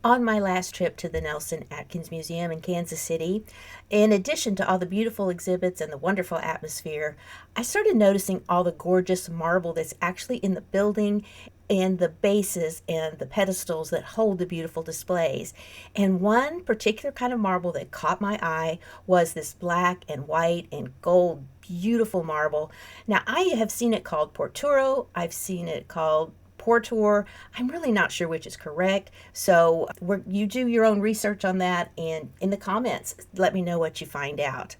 On my last trip to the Nelson Atkins Museum in Kansas City, in addition to all the beautiful exhibits and the wonderful atmosphere, I started noticing all the gorgeous marble that's actually in the building and the bases and the pedestals that hold the beautiful displays. And one particular kind of marble that caught my eye was this black and white and gold beautiful marble. Now, I have seen it called portoro, I've seen it called portor. I'm really not sure which is correct. So you do your own research on that, and in the comments, let me know what you find out.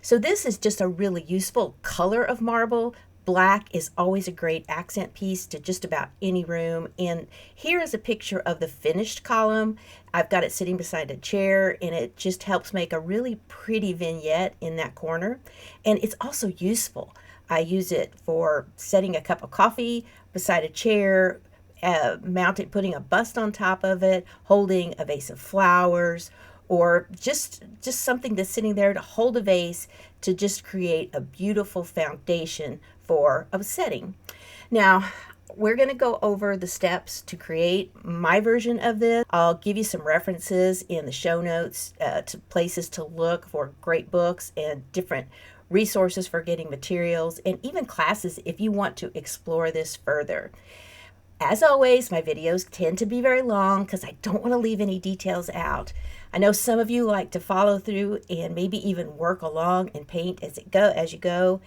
So this is just a really useful color of marble. Black is always a great accent piece to just about any room. And here is a picture of the finished column. I've got it sitting beside a chair, and it just helps make a really pretty vignette in that corner. And it's also useful. I use it for setting a cup of coffee beside a chair, putting a bust on top of it, holding a vase of flowers, or just something that's sitting there to hold a vase to just create a beautiful foundation for a setting. Now, we're going to go over the steps to create my version of this. I'll give you some references in the show notes to places to look for great books and different resources for getting materials, and even classes if you want to explore this further. As always, my videos tend to be very long because I don't want to leave any details out. I know some of you like to follow through and maybe even work along and paint as you go.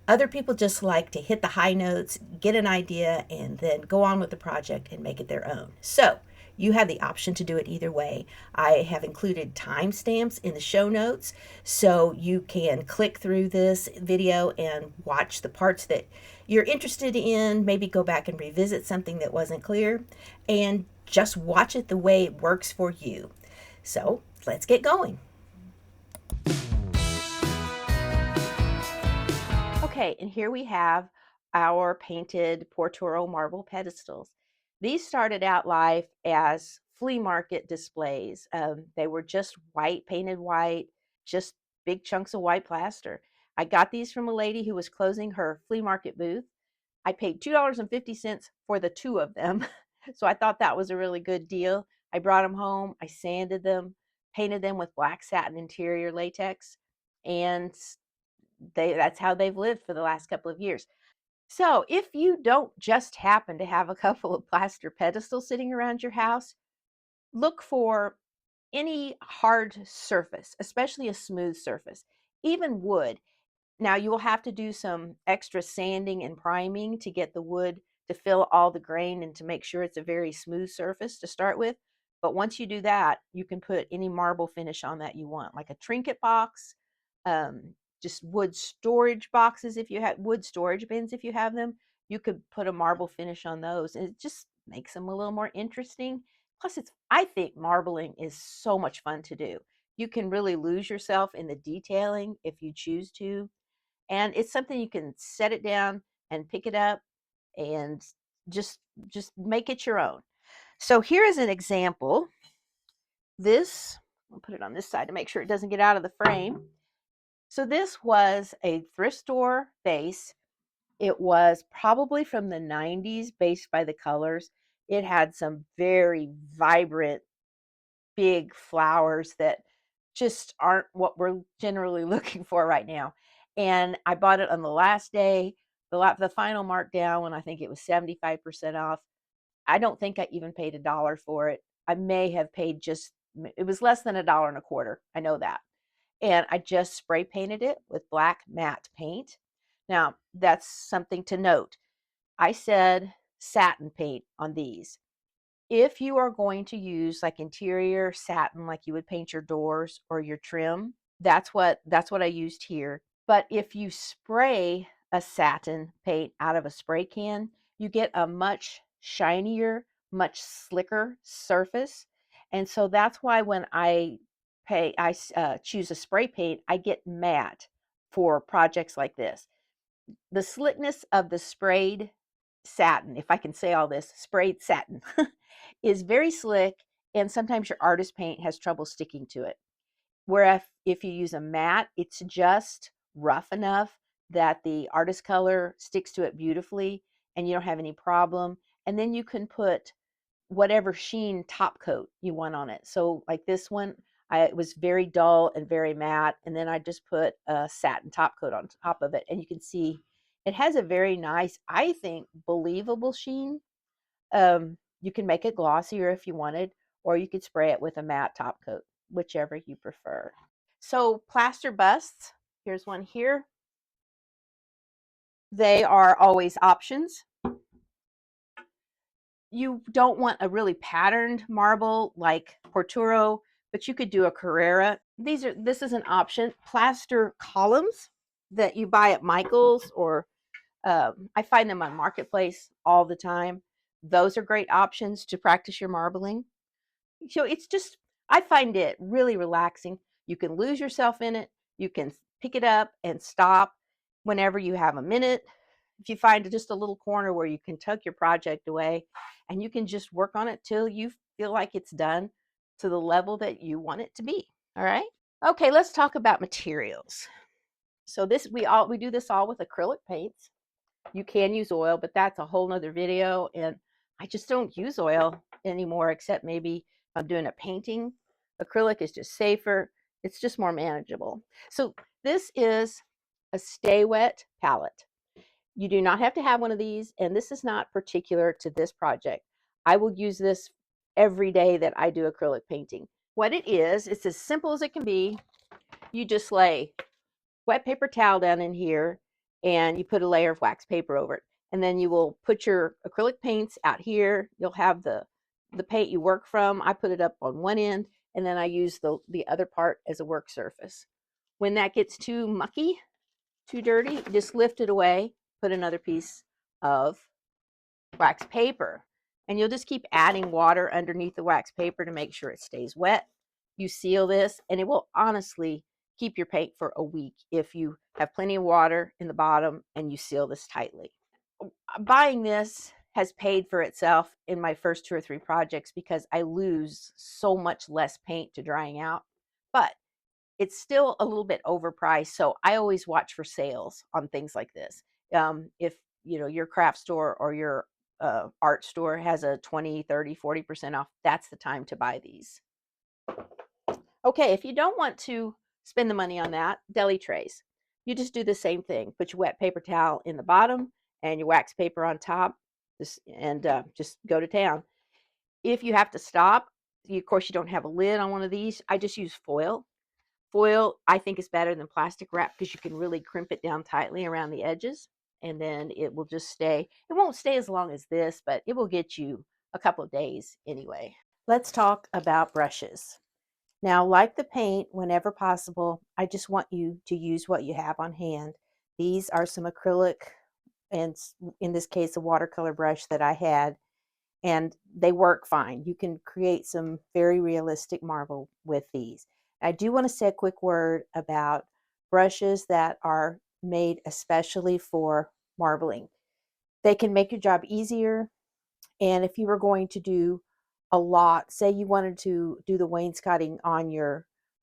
Other people just like to hit the high notes, get an idea, and then go on with the project and make it their own. So you have the option to do it either way. I have included timestamps in the show notes, so you can click through this video and watch the parts that you're interested in, maybe go back and revisit something that wasn't clear, and just watch it the way it works for you. So let's get going. Okay, and here we have our painted portoro marble pedestals. These started out life as flea market displays. They were just white, painted white, just big chunks of white plaster. I got these from a lady who was closing her flea market booth. I paid $2.50 for the two of them, so I thought that was a really good deal. I brought them home, I sanded them, painted them with black satin interior latex, and that's how they've lived for the last couple of years. So if you don't just happen to have a couple of plaster pedestals sitting around your house, look for any hard surface, especially a smooth surface, even wood. Now you will have to do some extra sanding and priming to get the wood to fill all the grain and to make sure it's a very smooth surface to start with. But once you do that, you can put any marble finish on that you want, like a trinket box, um, just wood storage boxes if you have wood storage bins if you have them. You could put a marble finish on those, and it just makes them a little more interesting. Plus, I think marbling is so much fun to do. You can really lose yourself in the detailing if you choose to, and it's something you can set it down and pick it up and just just make it your own. So here is an example. This, I'll put it on this side to make sure it doesn't get out of the frame. So this was a thrift store vase. It was probably from the 90s based by the colors. It had some very vibrant big flowers that just aren't what we're generally looking for right now. And I bought it on the last day, the final markdown, when I think it was 75% off. I don't think I even paid $1 for it. I may have paid it was less than $1.25. I know that. And I just spray painted it with black matte paint. Now, that's something to note. I said satin paint on these. If you are going to use like interior satin, like you would paint your doors or your trim, that's what I used here. But if you spray a satin paint out of a spray can, you get a much shinier, much slicker surface. And so that's why when I choose a spray paint, I get matte for projects like this. The slickness of the sprayed satin, if I can say all this, sprayed satin, is very slick, and sometimes your artist paint has trouble sticking to it. Whereas if you use a matte, it's just rough enough that the artist color sticks to it beautifully and you don't have any problem. And then you can put whatever sheen top coat you want on it. So like this one, it was very dull and very matte, and then I just put a satin top coat on top of it, and you can see it has a very nice, I think, believable sheen. You can make it glossier if you wanted, or you could spray it with a matte top coat, whichever you prefer. So plaster busts, here's one here. They are always options. You don't want a really patterned marble like portoro, but you could do a Carrera. This is an option. Plaster columns that you buy at Michael's, or I find them on Marketplace all the time. Those are great options to practice your marbling. So it's just, I find it really relaxing. You can lose yourself in it. You can pick it up and stop whenever you have a minute. If you find just a little corner where you can tuck your project away, and you can just work on it till you feel like it's done to the level that you want it to be. All right. Okay, let's talk about materials. So we do this all with acrylic paints. You can use oil, but that's a whole nother video, and I just don't use oil anymore, except maybe if I'm doing a painting. Acrylic is just safer. It's just more manageable. So this is a stay wet palette. You do not have to have one of these, and this is not particular to this project. I will use this every day that I do acrylic painting. What it is, it's as simple as it can be. You just lay wet paper towel down in here, and you put a layer of wax paper over it. And then you will put your acrylic paints out here. You'll have the paint you work from. I put it up on one end, and then I use the other part as a work surface. When that gets too mucky, too dirty, just lift it away, put another piece of wax paper, and you'll just keep adding water underneath the wax paper to make sure it stays wet. You seal this, and it will honestly keep your paint for a week if you have plenty of water in the bottom and you seal this tightly. Buying this has paid for itself in my first 2 or 3 projects because I lose so much less paint to drying out, but it's still a little bit overpriced. So I always watch for sales on things like this. If your craft store or your art store has a 20, 30, 40% off, that's the time to buy these. Okay, if you don't want to spend the money on that, deli trays. You just do the same thing. Put your wet paper towel in the bottom and your wax paper on top, and just go to town. If you have to stop, of course you don't have a lid on one of these, I just use foil. Foil, I think, is better than plastic wrap because you can really crimp it down tightly around the edges, and then it will just stay. It won't stay as long as this, but it will get you a couple of days anyway. Let's talk about brushes. Now, like the paint, whenever possible, I just want you to use what you have on hand. These are some acrylic, and in this case, a watercolor brush that I had, and they work fine. You can create some very realistic marble with these. I do want to say a quick word about brushes that are made especially for marbling. They can make your job easier, and if you were going to do a lot, say you wanted to do the wainscoting on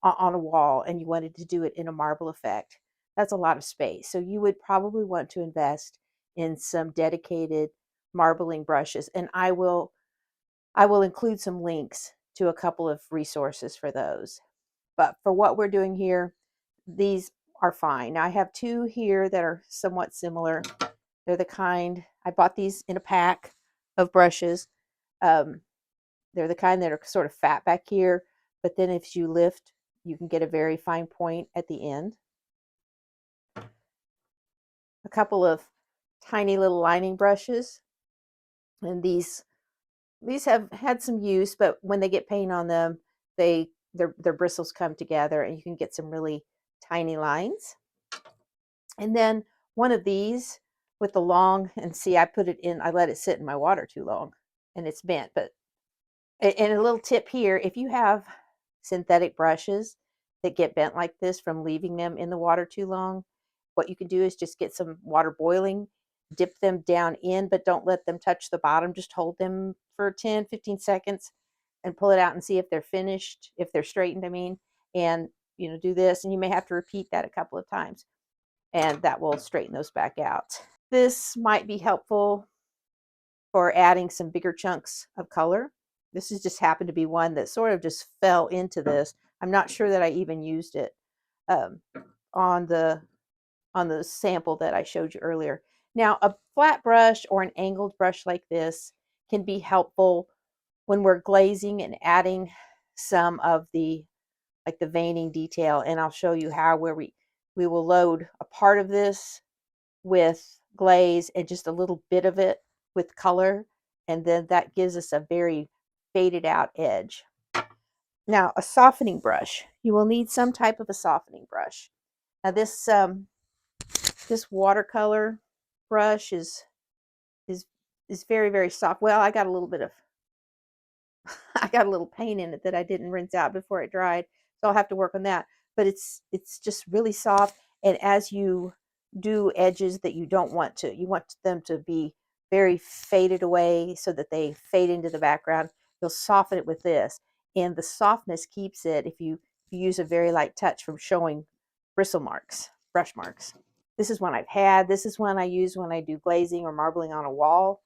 a wall and you wanted to do it in a marble effect, that's a lot of space. So you would probably want to invest in some dedicated marbling brushes, and I will include some links to a couple of resources for those. But for what we're doing here, these are fine. Now I have 2 here that are somewhat similar. They're the kind, I bought these in a pack of brushes. They're the kind that are sort of fat back here, but then if you lift, you can get a very fine point at the end. A couple of tiny little lining brushes, and these have had some use, but when they get paint on them, their bristles come together and you can get some really tiny lines. And then one of these with the long, and see, I let it sit in my water too long and it's bent. But and a little tip here, if you have synthetic brushes that get bent like this from leaving them in the water too long, what you can do is just get some water boiling, dip them down in, but don't let them touch the bottom. Just hold them for 10, 15 seconds and pull it out and see if they're finished, if they're straightened, I mean, and do this, and you may have to repeat that a couple of times, and that will straighten those back out. This might be helpful for adding some bigger chunks of color. This is just happened to be one that sort of just fell into this. I'm not sure that I even used it um, on the sample that I showed you earlier. Now, a flat brush or an angled brush like this can be helpful when we're glazing and adding some of the like the veining detail. And I'll show you how, where we will load a part of this with glaze and just a little bit of it with color, and then that gives us a very faded out edge. Now, a softening brush. You will need some type of a softening brush. Now, this watercolor brush is very, very soft. Well, I got a little bit of I got a little paint in it that I didn't rinse out before it dried, so I'll have to work on that. But it's just really soft, and as you do edges that you don't want to, you want them to be very faded away so that they fade into the background. You'll soften it with this, and the softness keeps it, if you use a very light touch, from showing bristle marks, brush marks. This is one I've had. This is one I use when I do glazing or marbling on a wall.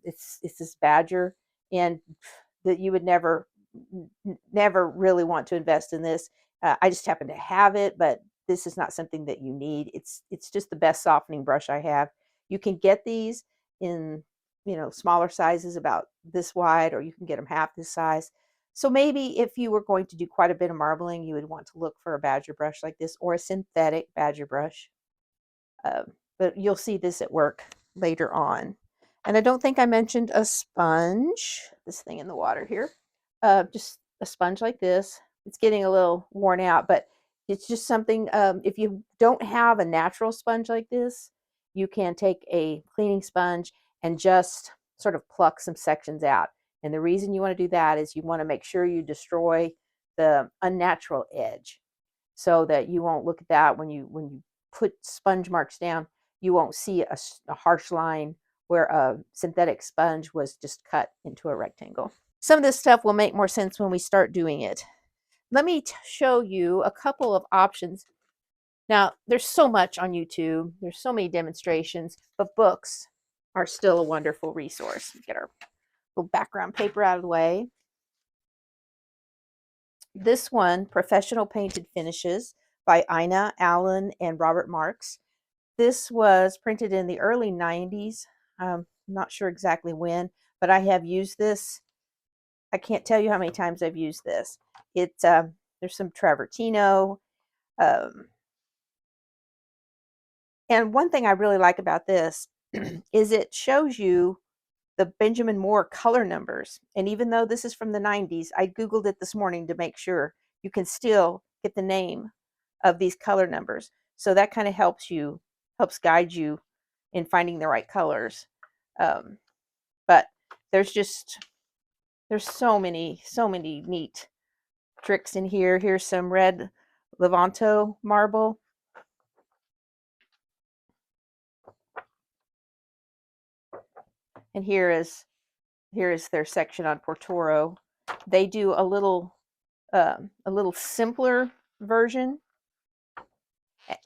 It's this Badger, and that you would never really want to invest in this. I just happen to have it, but this is not something that you need. It's just the best softening brush I have. You can get these in smaller sizes, about this wide, or you can get them half this size. So maybe if you were going to do quite a bit of marbling, you would want to look for a Badger brush like this, or a synthetic Badger brush. But you'll see this at work later on. And I don't think I mentioned a sponge. This thing in the water here. Just a sponge like this. It's getting a little worn out, but it's just something, if you don't have a natural sponge like this, you can take a cleaning sponge and just sort of pluck some sections out. And the reason you want to do that is you want to make sure you destroy the unnatural edge, so that you won't look at that when you put sponge marks down. You won't see a harsh line where a synthetic sponge was just cut into a rectangle. Some of this stuff will make more sense when we start doing it. Let me show you a couple of options. Now, there's so much on YouTube. There's so many demonstrations, but books are still a wonderful resource. Get our little background paper out of the way. This one, Professional Painted Finishes by Ina Allen and Robert Marks. This was printed in the early 90s. I'm not sure exactly when, but I have used this. I can't tell you how many times I've used this. There's some travertino. And one thing I really like about this is it shows you the Benjamin Moore color numbers. And even though this is from the 90s, I Googled it this morning to make sure. You can still get the name of these color numbers. So that kind of helps guide you in finding the right colors. But there's so many neat tricks in here. Here's some red Levanto marble. And here is their section on portoro. They do a little simpler version,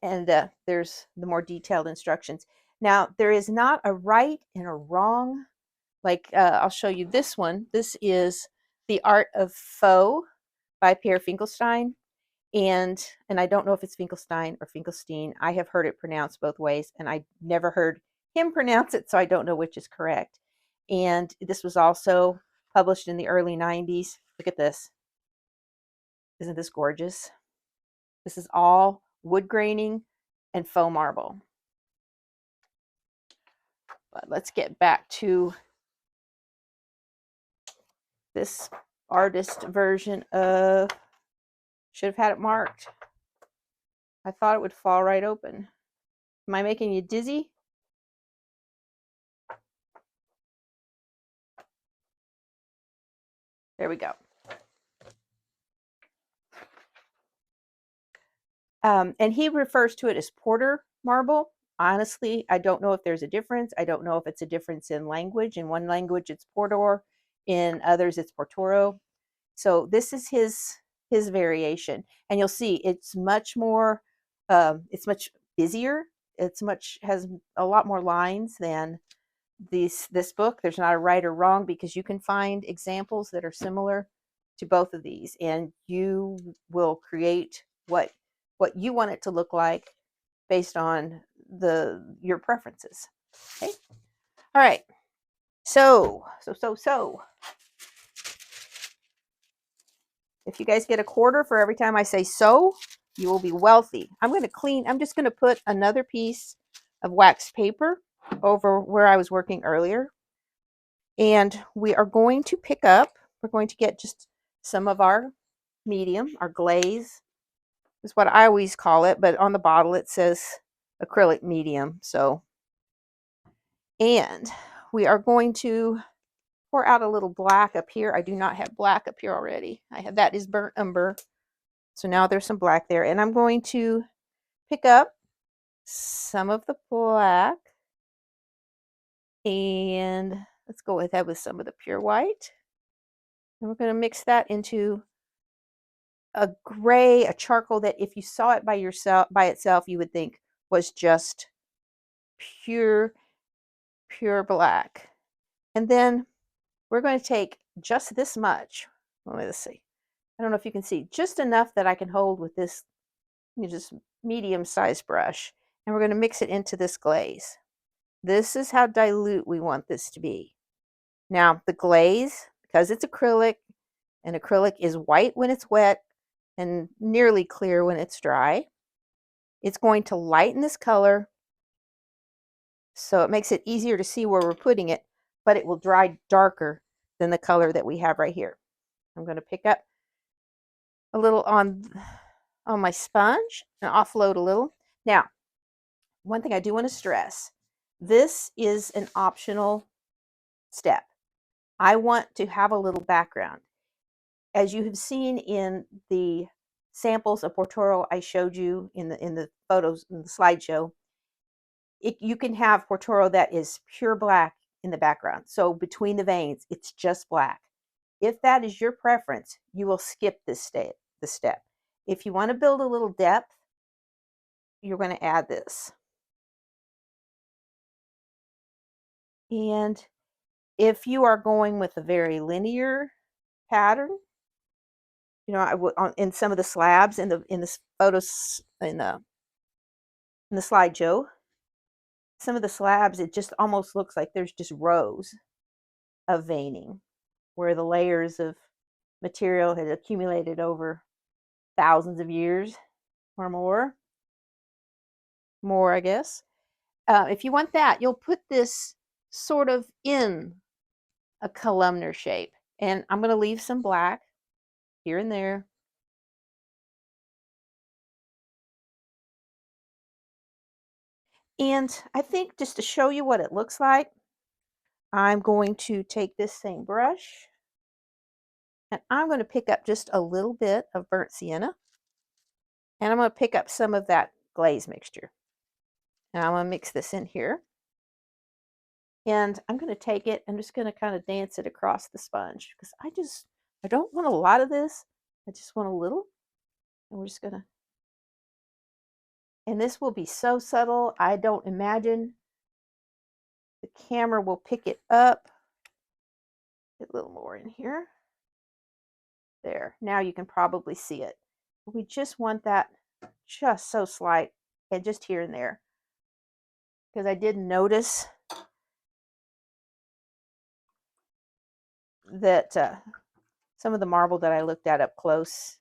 and there's the more detailed instructions. Now, there is not a right and a wrong. Like, I'll show you this one. This is The Art of Faux by Pierre Finkelstein. And I don't know if it's Finkelstein or Finkelstein. I have heard it pronounced both ways, and I never heard him pronounce it, so I don't know which is correct. And this was also published in the early 90s. Look at this. Isn't this gorgeous? This is all wood graining and faux marble. But let's get back to this artist version of, should have had it marked. I thought it would fall right open. Am I making you dizzy? There we go. And he refers to it as porter marble. Honestly, I don't know if there's a difference. I don't know if it's a difference in language. In one language, it's portor. In others, it's portoro. So this is his variation. And you'll see it's much more, it's much busier. Has a lot more lines than this book. There's not a right or wrong, because you can find examples that are similar to both of these, and you will create what you want it to look like based on your preferences. Okay. All right. So if you guys get a quarter for every time I say so, you will be wealthy. I'm just going to put another piece of wax paper over where I was working earlier. And we're going to get just some of our medium, our glaze is what I always call it, but on the bottle it says acrylic medium. So, and we are going to pour out a little black up here. I do not have black up here already. That is burnt umber. So now there's some black there, and I'm going to pick up some of the black, and let's go with that with some of the pure white. And we're going to mix that into a gray, a charcoal that if you saw it by itself, you would think was just pure black. And then we're going to take just this much. Let's see. I don't know if you can see, just enough that I can hold with this just medium-sized brush. And we're going to mix it into this glaze. This is how dilute we want this to be. Now, the glaze, because it's acrylic, and acrylic is white when it's wet and nearly clear when it's dry, it's going to lighten this color, so it makes it easier to see where we're putting it, but it will dry darker than the color that we have right here. I'm going to pick up a little on my sponge and offload a little. Now, one thing I do want to stress, this is an optional step. I want to have a little background. As you have seen in the samples of portoro I showed you in the photos in the slideshow, you can have portoro that is pure black in the background. So between the veins, it's just black. If that is your preference, you will skip this step. If you want to build a little depth, you're going to add this. And if you are going with a very linear pattern, you know, in some of the slabs in the photos in the slideshow, some of the slabs, it just almost looks like there's just rows of veining where the layers of material had accumulated over thousands of years or more, I guess. If you want that, you'll put this sort of in a columnar shape. And I'm going to leave some black here and there. And I think just to show you what it looks like, I'm going to take this same brush and I'm going to pick up just a little bit of burnt sienna. And I'm going to pick up some of that glaze mixture. And I'm going to mix this in here. And I'm going to take it, I'm just going to kind of dance it across the sponge, because I don't want a lot of this. I just want a little. And we're just going to, and this will be so subtle, I don't imagine the camera will pick it up. Get a little more in here. There, now you can probably see it. We just want that just so slight, and just here and there. Because I did notice that some of the marble that I looked at up close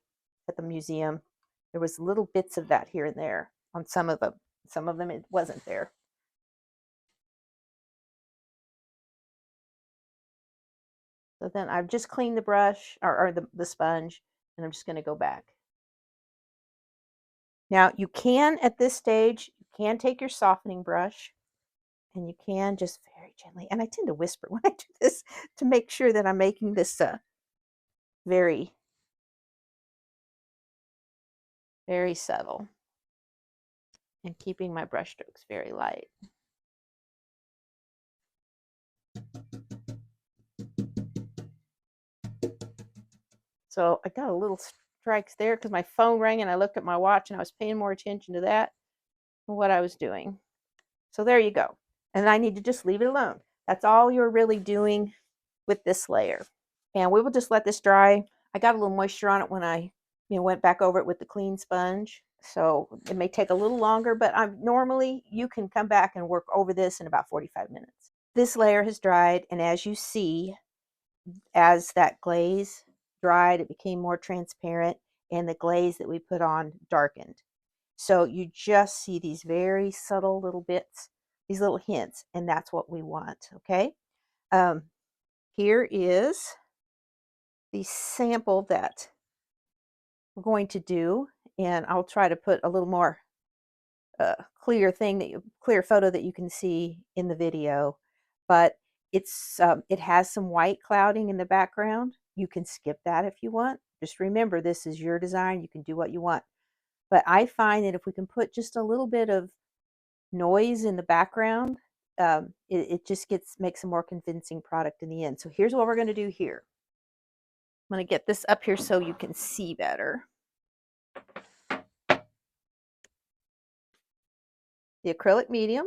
at the museum, there was little bits of that here and there on some of them. Some of them it wasn't there. So then I've just cleaned the brush or the sponge, and I'm just going to go back. Now you can, at this stage, you can take your softening brush and you can just very gently, and I tend to whisper when I do this to make sure that I'm making this very, very subtle and keeping my brush strokes very light. So I got a little strikes there because my phone rang and I looked at my watch and I was paying more attention to that than what I was doing. So there you go. And I need to just leave it alone. That's all you're really doing with this layer. And we will just let this dry. I got a little moisture on it when I went back over it with the clean sponge. So it may take a little longer, but normally you can come back and work over this in about 45 minutes. This layer has dried, and as you see, as that glaze dried, it became more transparent, and the glaze that we put on darkened. So you just see these very subtle little bits, these little hints, and that's what we want, okay? Here is the sample that we're going to do, and I'll try to put a little more clear photo that you can see in the video, but it has some white clouding in the background. You can skip that if you want. Just remember, this is your design. You can do what you want. But I find that if we can put just a little bit of noise in the background, it just makes a more convincing product in the end. So here's what we're going to do here. I'm going to get this up here so you can see better. The acrylic medium,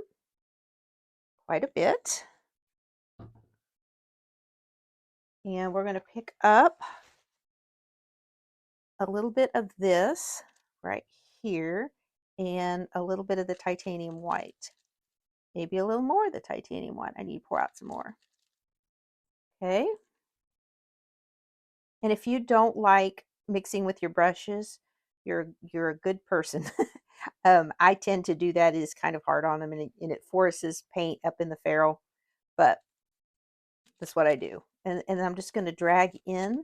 quite a bit. And we're going to pick up a little bit of this right here and a little bit of the titanium white. Maybe a little more of the titanium white. I need to pour out some more. Okay. And if you don't like mixing with your brushes, you're a good person. I tend to do that. It is kind of hard on them, and it forces paint up in the ferrule, but that's what I do. And I'm just going to drag in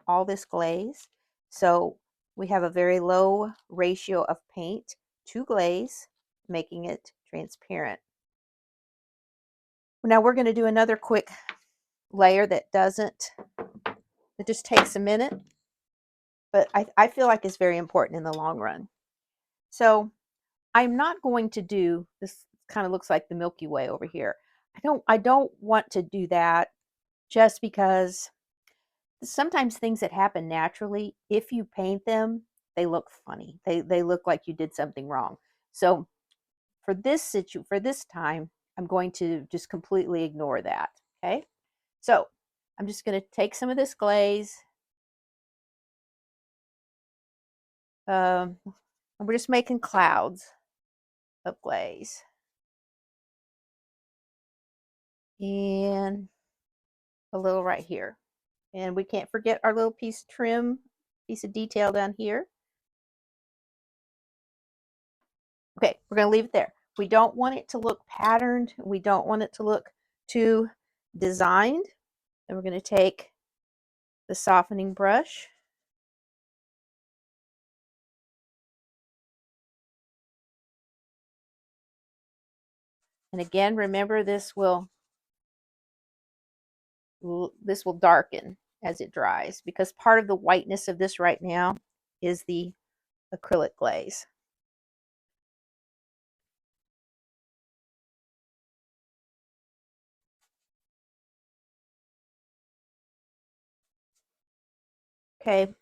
all this glaze. So we have a very low ratio of paint to glaze, making it transparent. Now we're going to do another quick layer that just takes a minute, but I feel like it's very important in the long run. So I'm not going to do this. Kind of looks like the Milky Way over here. I don't want to do that just because sometimes things that happen naturally, if you paint them, they look funny. They look like you did something wrong. So for this time, I'm going to just completely ignore that. Okay. So I'm just going to take some of this glaze. And we're just making clouds of glaze. And a little right here. And we can't forget our little piece of detail down here. Okay, we're going to leave it there. We don't want it to look patterned. We don't want it to look too designed. And we're going to take the softening brush. And again, remember this will darken as it dries, because part of the whiteness of this right now is the acrylic glaze. Okay,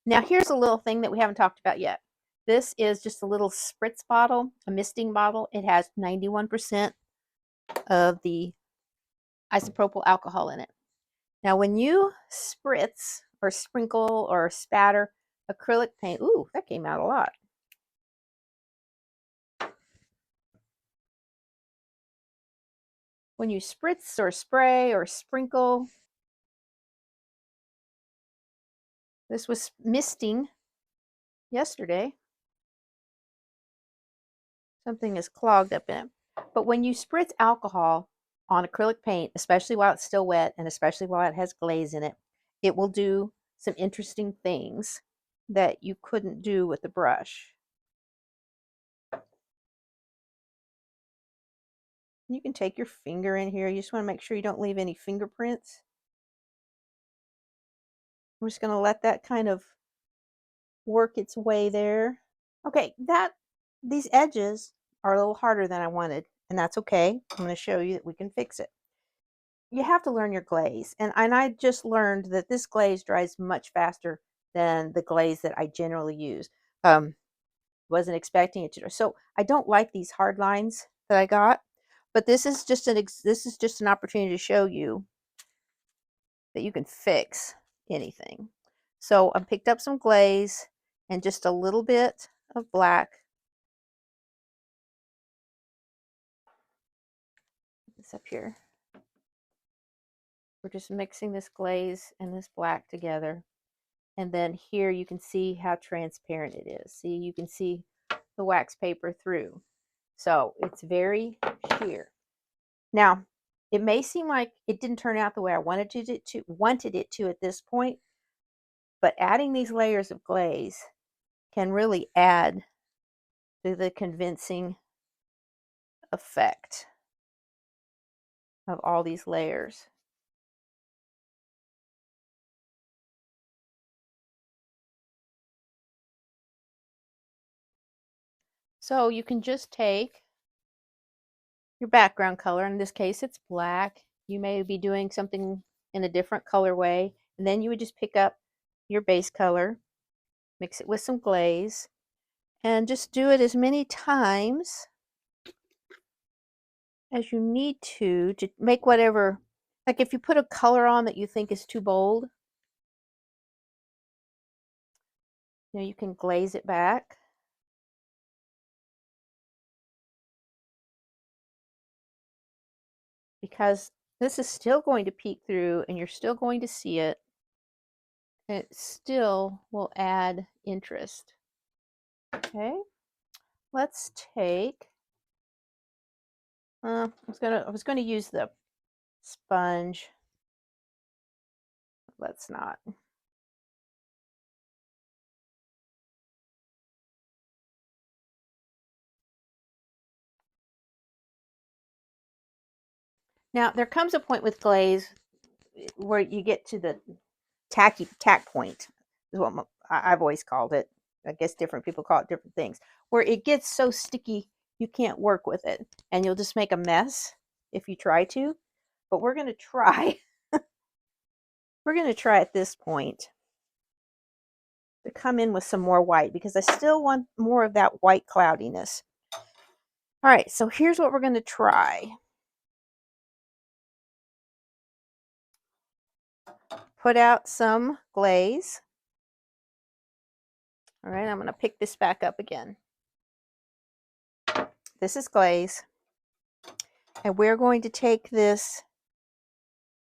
now here's a little thing that we haven't talked about yet. This is just a little spritz bottle, a misting bottle. It has 91% of the isopropyl alcohol in it. Now, when you spritz or sprinkle or spatter acrylic paint, ooh, that came out a lot. When you spritz or spray or sprinkle, this was misting yesterday. Something is clogged up in it. But when you spritz alcohol on acrylic paint, especially while it's still wet and especially while it has glaze in it, it will do some interesting things that you couldn't do with the brush. You can take your finger in here. You just want to make sure you don't leave any fingerprints. I'm just going to let that kind of work its way there. Okay, these edges are a little harder than I wanted, and that's okay. I'm going to show you that we can fix it. You have to learn your glaze, and I just learned that this glaze dries much faster than the glaze that I generally use. Wasn't expecting it to dry. So I don't like these hard lines that I got, but this is just an opportunity to show you that you can fix anything. So I picked up some glaze and just a little bit of black. This up here. We're just mixing this glaze and this black together. And then here you can see how transparent it is. See, you can see the wax paper through. So it's very sheer. Now, it may seem like it didn't turn out the way I wanted it to at this point, but adding these layers of glaze can really add to the convincing effect of all these layers. So you can just take your background color, in this case it's black. You may be doing something in a different colorway, and then you would just pick up your base color, mix it with some glaze, and just do it as many times as you need to make whatever, like if you put a color on that you think is too bold, you know, you can glaze it back. Because this is still going to peek through and you're still going to see it. And it still will add interest. Okay, let's take, I was gonna use the sponge. Let's not. Now there comes a point with glaze where you get to the tack point, is what I've always called it. I guess different people call it different things, where it gets so sticky you can't work with it and you'll just make a mess if you try to. But we're going to try we're going to try at this point to come in with some more white, because I still want more of that white cloudiness. All right, so here's what we're going to try. Put out some glaze. All right, I'm going to pick this back up again. This is glaze. And we're going to take this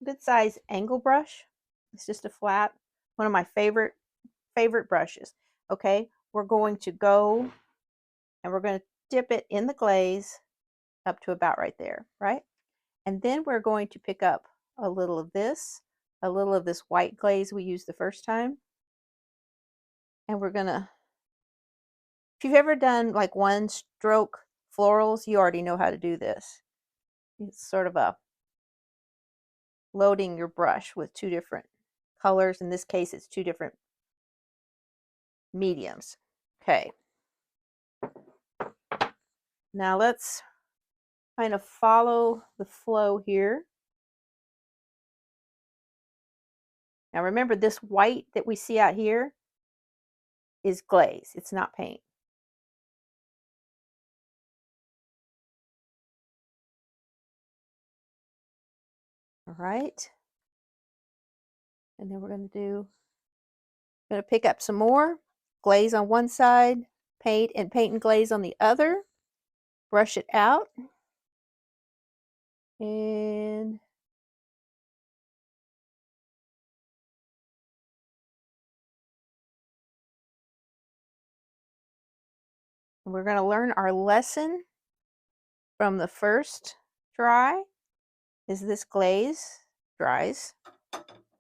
good size angle brush. It's just a flat, one of my favorite brushes. Okay, we're going to go and we're going to dip it in the glaze up to about right there, right? And then we're going to pick up a little of this white glaze we used the first time. And we're gonna, if you've ever done like one stroke florals, you already know how to do this. It's sort of a loading your brush with two different colors. In this case, it's two different mediums. Okay. Now let's kind of follow the flow here. Now remember, this white that we see out here is glaze. It's not paint. All right. And then we're going to pick up some more glaze on one side, paint and glaze on the other. Brush it out. And we're going to learn our lesson from the first try. Is this glaze dries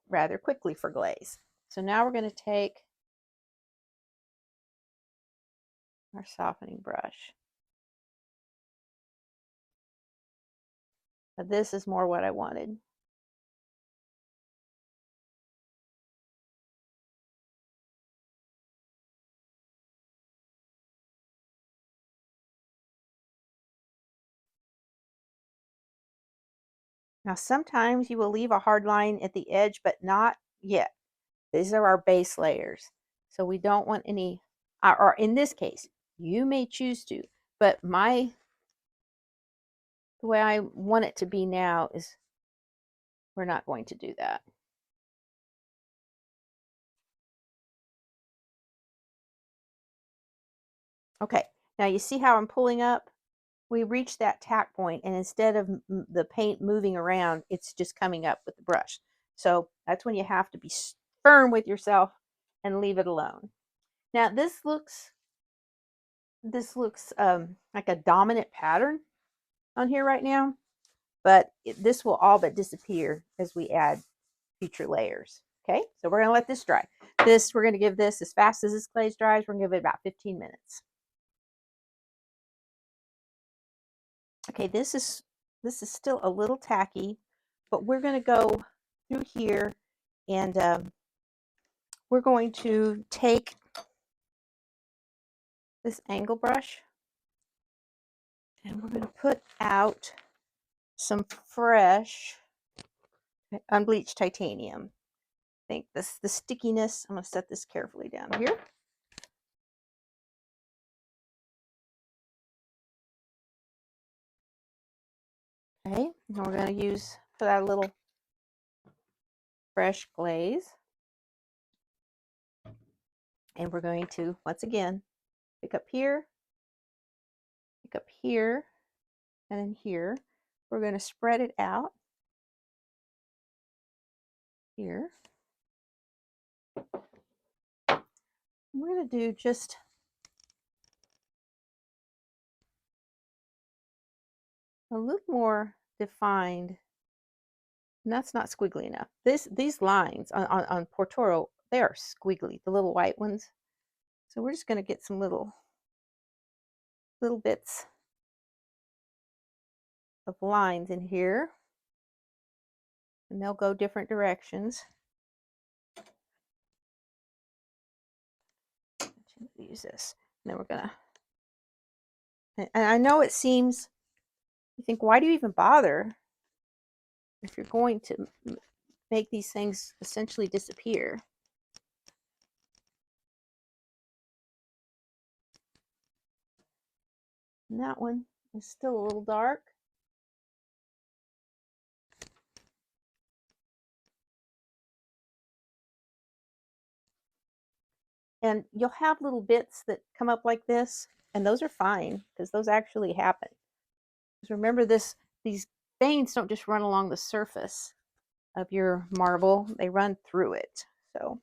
rather quickly for glaze. So now we're going to take our softening brush. Now this is more what I wanted. Now sometimes you will leave a hard line at the edge, but not yet. These are our base layers. So we don't want any, or in this case, you may choose to, but my the way I want it to be now is we're not going to do that. Okay, now you see how I'm pulling up? We reached that tack point, and instead of the paint moving around, it's just coming up with the brush. So that's when you have to be firm with yourself and leave it alone. Now this looks like a dominant pattern on here right now, but this will all but disappear as we add future layers. Okay, so we're going to let this dry. We're going to give this, as fast as this glaze dries, we're going to give it about 15 minutes. Okay, this is still a little tacky, but we're going to go through here, and we're going to take this angle brush, and we're going to put out some fresh unbleached titanium. I think the stickiness, I'm going to set this carefully down here. Okay, and we're going to use for that little fresh glaze. And we're going to, once again, pick up here, and then here. We're going to spread it out here. We're going to do just a little more defined, and that's not squiggly enough. These lines on portoro, they are squiggly, the little white ones. So we're just going to get some little bits of lines in here, and they'll go different directions. Use this, and then we're gonna, and I know it seems, you think, why do you even bother if you're going to make these things essentially disappear? And that one is still a little dark. And you'll have little bits that come up like this, and those are fine, because those actually happen. Because remember, these veins don't just run along the surface of your marble, they run through it. So,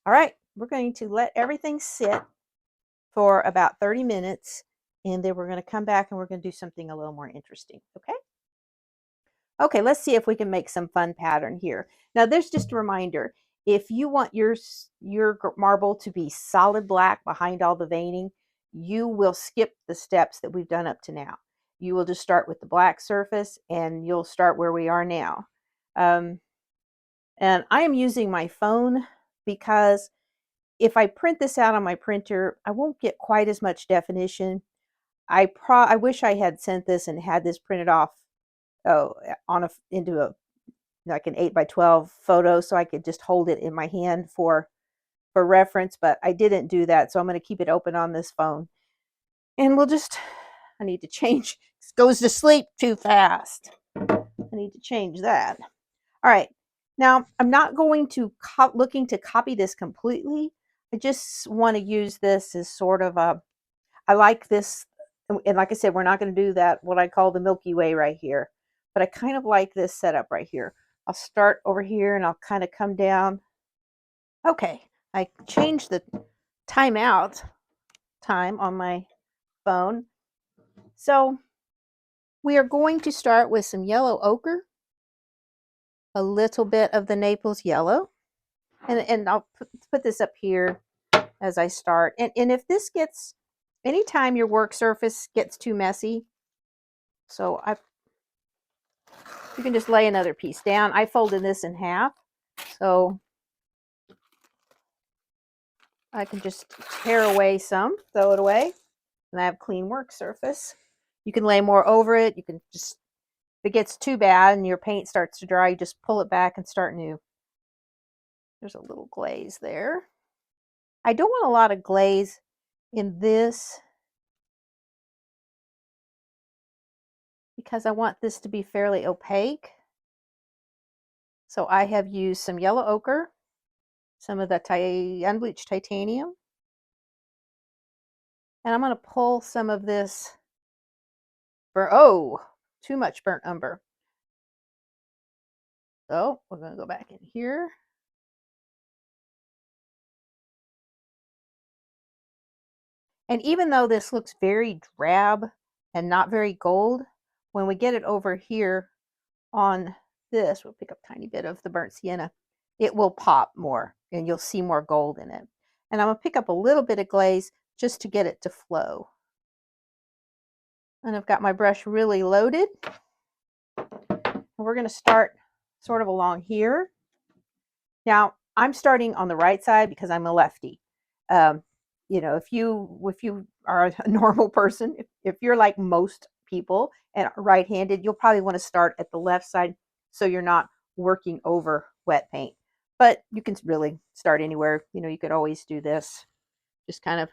all right, we're going to let everything sit for about 30 minutes, and then we're going to come back and we're going to do something a little more interesting. Okay? Okay, let's see if we can make some fun pattern here. Now, there's just a reminder. If you want your marble to be solid black behind all the veining, you will skip the steps that we've done up to now. You will just start with the black surface, and you'll start where we are now. And I am using my phone because if I print this out on my printer, I won't get quite as much definition. I wish I had sent this and had this printed off into a like an 8x12 photo, so I could just hold it in my hand for reference, but I didn't do that, so I'm going to keep it open on this phone. And I need to change. This goes to sleep too fast. I need to change that. All right. Now, I'm not going to looking to copy this completely. I just want to use this as sort of I like this, and like I said, we're not going to do that, what I call the Milky Way right here, but I kind of like this setup right here. I'll start over here and I'll kind of come down. Okay, I changed the timeout time on my phone. So we are going to start with some yellow ochre, a little bit of the Naples yellow, and I'll put this up here as I start. And if this gets, anytime your work surface gets too messy, so you can just lay another piece down. I folded this in half, so I can just tear away some, throw it away, and I have clean work surface. You can lay more over it. You can just, if it gets too bad and your paint starts to dry, you just pull it back and start new. There's a little glaze there. I don't want a lot of glaze in this because I want this to be fairly opaque. So I have used some yellow ochre, some of the unbleached titanium, and I'm going to pull some of this too much burnt umber. So we're going to go back in here. And even though this looks very drab and not very gold, when we get it over here on this, we'll pick up a tiny bit of the burnt sienna, it will pop more and you'll see more gold in it. And I'm going to pick up a little bit of glaze just to get it to flow. And I've got my brush really loaded. And we're going to start sort of along here. Now, I'm starting on the right side because I'm a lefty. You know, if you are a normal person, if you're like most people and right-handed, you'll probably want to start at the left side so you're not working over wet paint. But you can really start anywhere. You know, you could always do this. Just kind of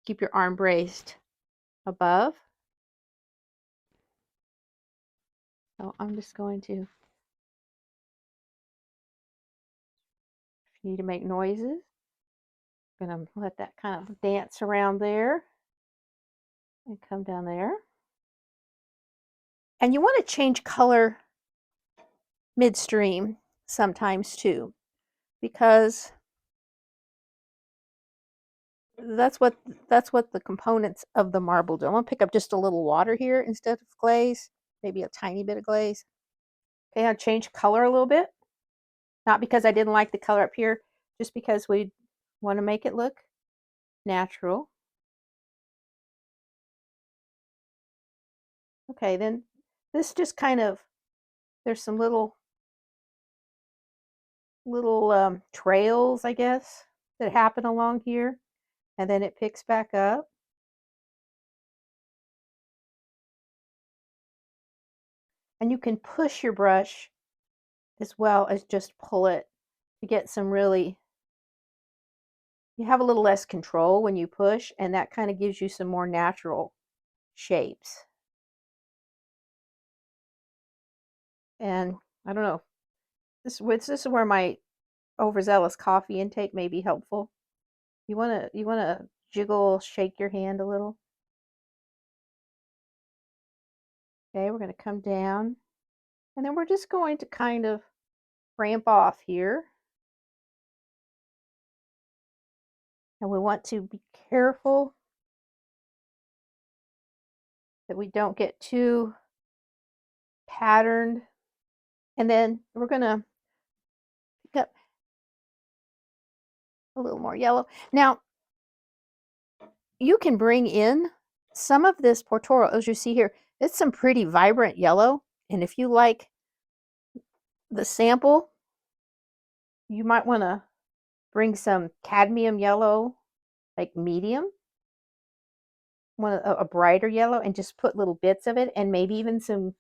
keep your arm braced above. So I'm just going to, if you need to make noises, I'm going to let that kind of dance around there and come down there. And you want to change color midstream sometimes too, because that's what the components of the marble do. I'm going to pick up just a little water here instead of glaze, maybe a tiny bit of glaze. Okay, I'll change color a little bit. Not because I didn't like the color up here, just because we want to make it look natural. Okay, then this just kind of, there's some little trails, I guess, that happen along here, and then it picks back up. And you can push your brush as well as just pull it to get some really, you have a little less control when you push, and that kind of gives you some more natural shapes. And I don't know, this is where my overzealous coffee intake may be helpful. You want to jiggle, shake your hand a little. Okay, we're going to come down, and then we're just going to kind of ramp off here. And we want to be careful that we don't get too patterned. And then we're going to pick up a little more yellow. Now, you can bring in some of this portoro, as you see here. It's some pretty vibrant yellow. And if you like the sample, you might want to bring some cadmium yellow, like medium, a brighter yellow, and just put little bits of it, and maybe even some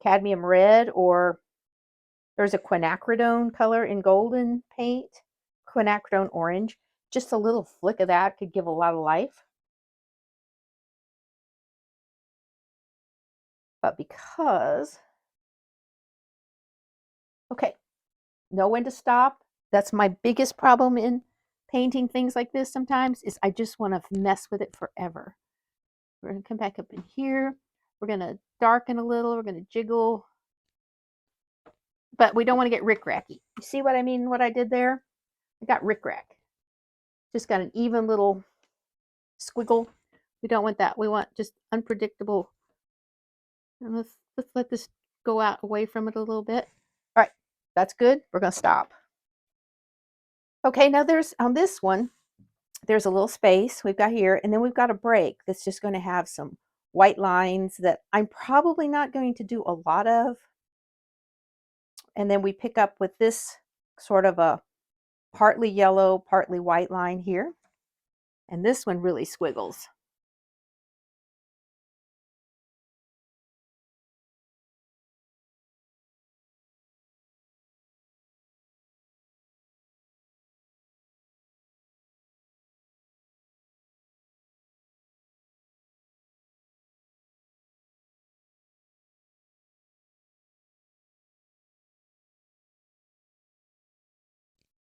cadmium red, or there's a quinacridone color in golden paint, quinacridone orange. Just a little flick of that could give a lot of life. But because, okay, know when to stop. That's my biggest problem in painting things like this sometimes, is I just want to mess with it forever. We're going to come back up in here. We're going to darken a little. We're going to jiggle. But we don't want to get rickracky. You see what I mean, what I did there? I got rickrack. Just got an even little squiggle. We don't want that. We want just unpredictable. And let's let this go out away from it a little bit. All right, that's good. We're going to stop. Okay, now there's, on this one, there's a little space we've got here, and then we've got a break that's just going to have some white lines that I'm probably not going to do a lot of. And then we pick up with this sort of a partly yellow, partly white line here. And this one really squiggles.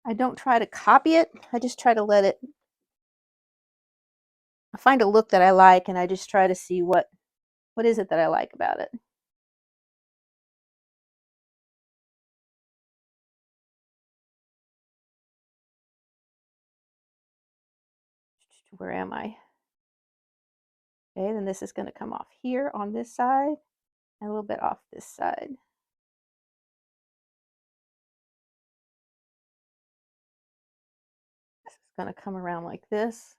I don't try to copy it. I just try to let it, I find a look that I like, and I just try to see what is it that I like about it. Where am I? Okay, then this is going to come off here on this side and a little bit off this side. This is going to come around like this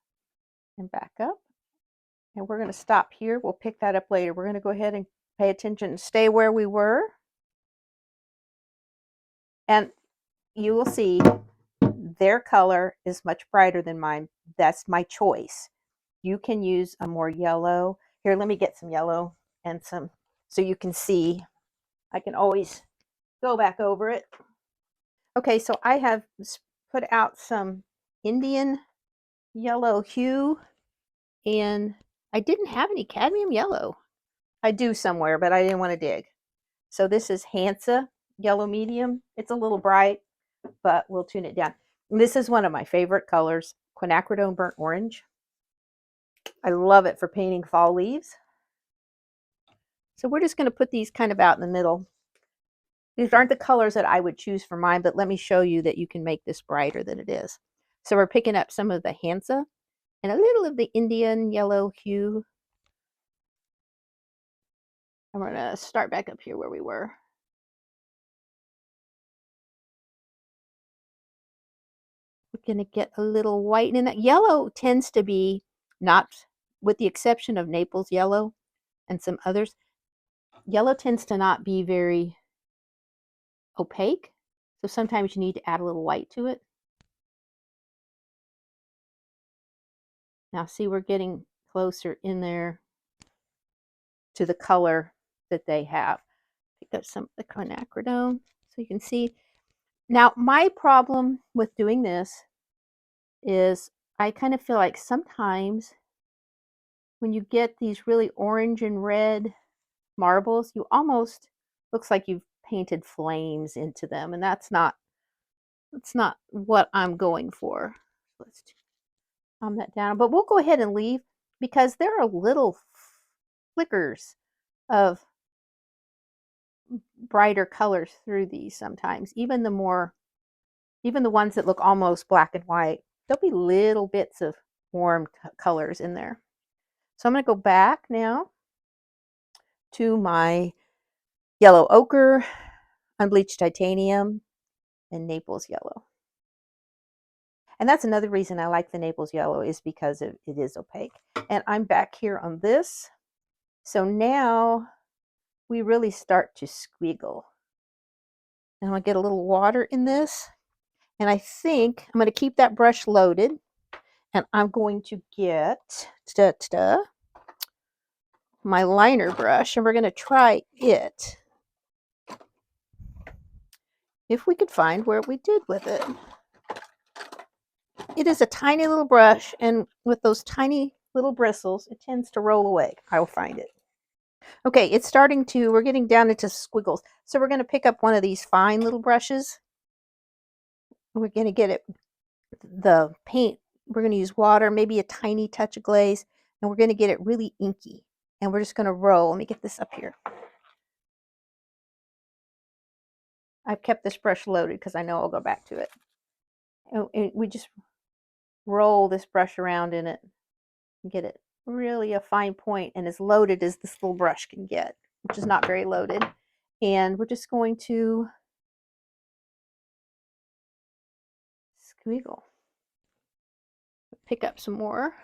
and back up. And we're going to stop here. We'll pick that up later. We're going to go ahead and pay attention and stay where we were. And you will see their color is much brighter than mine. That's my choice. You can use a more yellow. Here, let me get some yellow and some, so you can see. I can always go back over it. Okay, so I have put out some Indian yellow hue, and I didn't have any cadmium yellow. I do somewhere, but I didn't want to dig. So this is Hansa yellow medium. It's a little bright, but we'll tune it down. And this is one of my favorite colors, Quinacridone burnt orange. I love it for painting fall leaves. So we're just going to put these kind of out in the middle. These aren't the colors that I would choose for mine, but let me show you that you can make this brighter than it is. So we're picking up some of the Hansa and a little of the Indian yellow hue. And we're going to start back up here where we were. We're going to get a little white in that. Yellow tends to be, not with the exception of Naples yellow and some others, yellow tends to not be very opaque. So sometimes you need to add a little white to it. Now see, we're getting closer in there to the color that they have. Pick up some of the quinacridone so you can see. Now my problem with doing this is I kind of feel like sometimes when you get these really orange and red marbles, you almost looks like you've painted flames into them, and that's not what I'm going for. Let's calm that down, but we'll go ahead and leave because there are little flickers of brighter colors through these sometimes. Even the ones that look almost black and white, there'll be little bits of warm colors in there. So I'm going to go back now to my yellow ochre, unbleached titanium, and Naples yellow. And that's another reason I like the Naples yellow, is because it is opaque. And I'm back here on this. So now we really start to squiggle. And I'm going to get a little water in this. And I think I'm going to keep that brush loaded. And I'm going to get my liner brush, and we're going to try it. If we could find where we did with it. It is a tiny little brush, and with those tiny little bristles, it tends to roll away. I'll find it. Okay, it's starting to, we're getting down into squiggles. So we're going to pick up one of these fine little brushes. We're going to get it, the paint, we're going to use water, maybe a tiny touch of glaze, and we're going to get it really inky. And we're just going to roll. Let me get this up here. I've kept this brush loaded because I know I'll go back to it. And we just roll this brush around in it and get it really a fine point and as loaded as this little brush can get, which is not very loaded. And we're just going to squiggle. Pick up some more.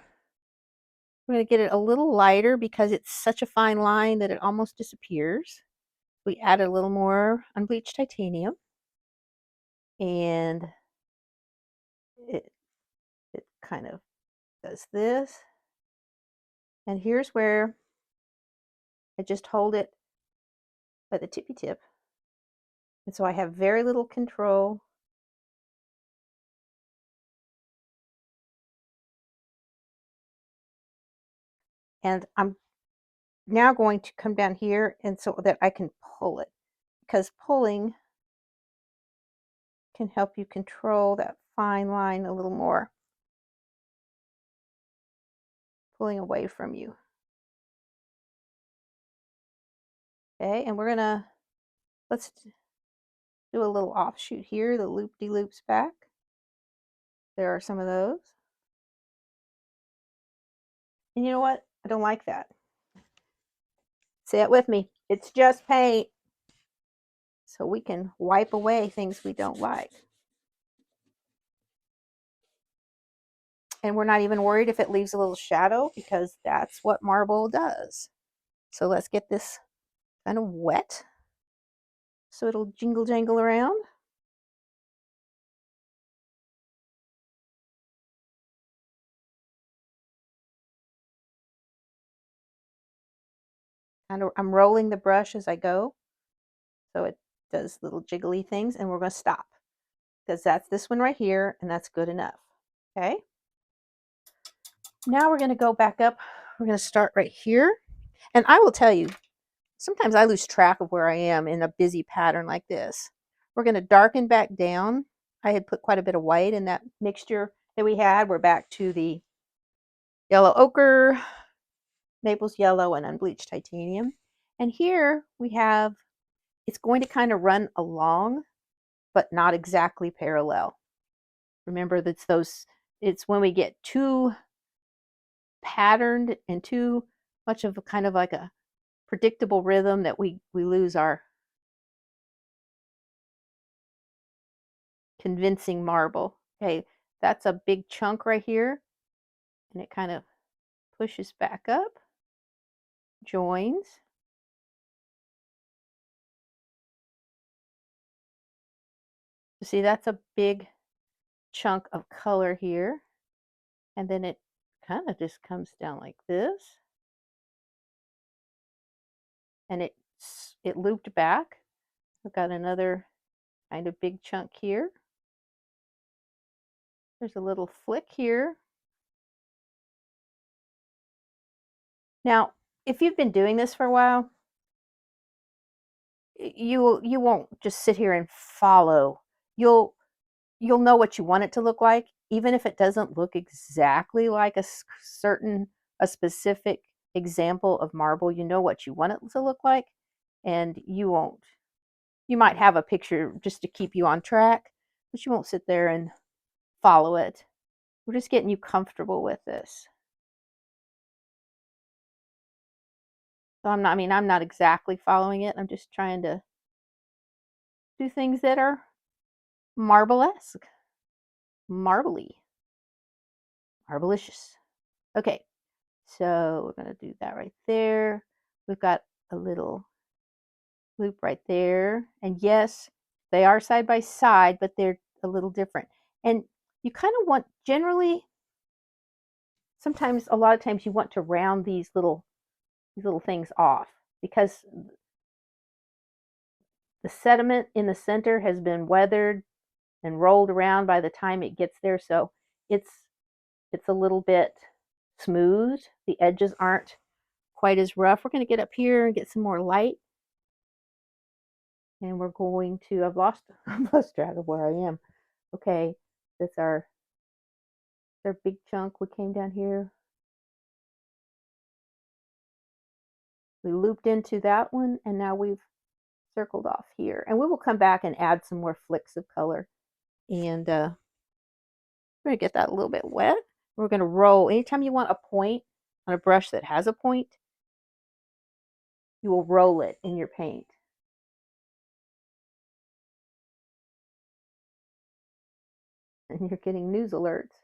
We're going to get it a little lighter because it's such a fine line that it almost disappears. We add a little more unbleached titanium, and it kind of does this. And here's where I just hold it at the tippy tip. And so I have very little control. And I'm now going to come down here and so that I can pull it, because pulling can help you control that fine line a little more, pulling away from you. Okay, and let's do a little offshoot here, the loop-de-loops back. There are some of those. And you know what? I don't like that. Say it with me. It's just paint. So we can wipe away things we don't like. And we're not even worried if it leaves a little shadow, because that's what marble does. So let's get this kind of wet so it'll jingle jangle around. I'm rolling the brush as I go, so it does little jiggly things, and we're going to stop because that's this one right here, and that's good enough. Okay. Now we're going to go back up. We're going to start right here, and I will tell you, sometimes I lose track of where I am in a busy pattern like this. We're going to darken back down. I had put quite a bit of white in that mixture that we had. We're back to the yellow ochre, Naples yellow, and unbleached titanium. And here we have, it's going to kind of run along, but not exactly parallel. Remember, it's when we get too patterned and too much of a kind of like a predictable rhythm that we lose our convincing marble. Okay, that's a big chunk right here, and it kind of pushes back up, joins. You see, that's a big chunk of color here, and then it kind of just comes down like this, and it looped back. I've got another kind of big chunk here. There's a little flick here. Now, if you've been doing this for a while, you won't just sit here and follow. You'll know what you want it to look like, even if it doesn't look exactly like a specific example of marble. You know what you want it to look like, and you might have a picture just to keep you on track, but you won't sit there and follow it. We're just getting you comfortable with this. So I'm not exactly following it. I'm just trying to do things that are marble-esque, marbly, marblicious. Okay, so we're going to do that right there. We've got a little loop right there. And yes, they are side by side, but they're a little different. And you kind of want, generally, sometimes, a lot of times, you want to round these little things off, because the sediment in the center has been weathered and rolled around by the time it gets there. So it's a little bit smooth. The edges aren't quite as rough. We're going to get up here and get some more light. And we're going to, I've lost track of where I am. Okay, that's our big chunk. We came down here. We looped into that one, and now we've circled off here. And we will come back and add some more flicks of color. And we're going to get that a little bit wet. We're going to roll. Anytime you want a point on a brush that has a point, you will roll it in your paint. And you're getting news alerts.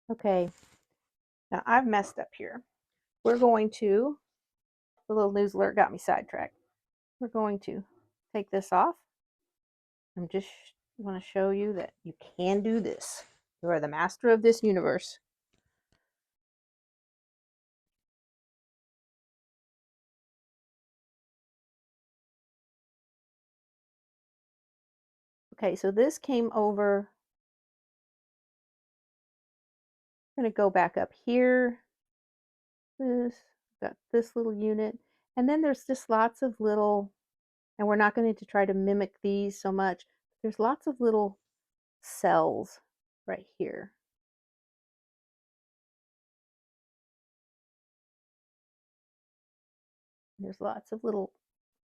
Okay, now I've messed up here. We're going to, the little news alert got me sidetracked. We're going to take this off. I'm just want to show you that you can do this. You are the master of this universe. Okay, so this came over. I'm going to go back up here. This, got this little unit. And then there's just lots of little, and we're not going to try to mimic these so much. There's lots of little cells right here. There's lots of little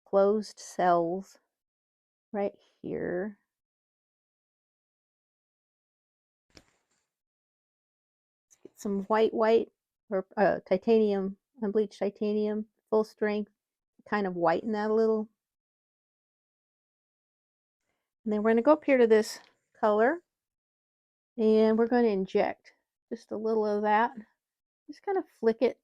closed cells right here. Let's get some white or titanium, unbleached titanium, full strength, kind of whiten that a little. And then we're going to go up here to this color, and we're going to inject just a little of that. Just kind of flick it.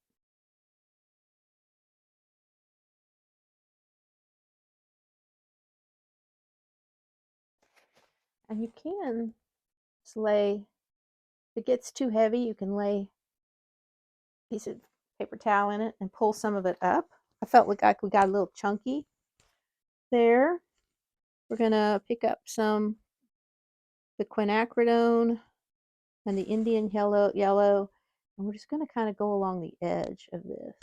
And you can just lay, if it gets too heavy, you can lay a piece of paper towel in it and pull some of it up. I felt like we got a little chunky there. We're going to pick up some the Quinacridone and the Indian yellow, and we're just going to kind of go along the edge of this.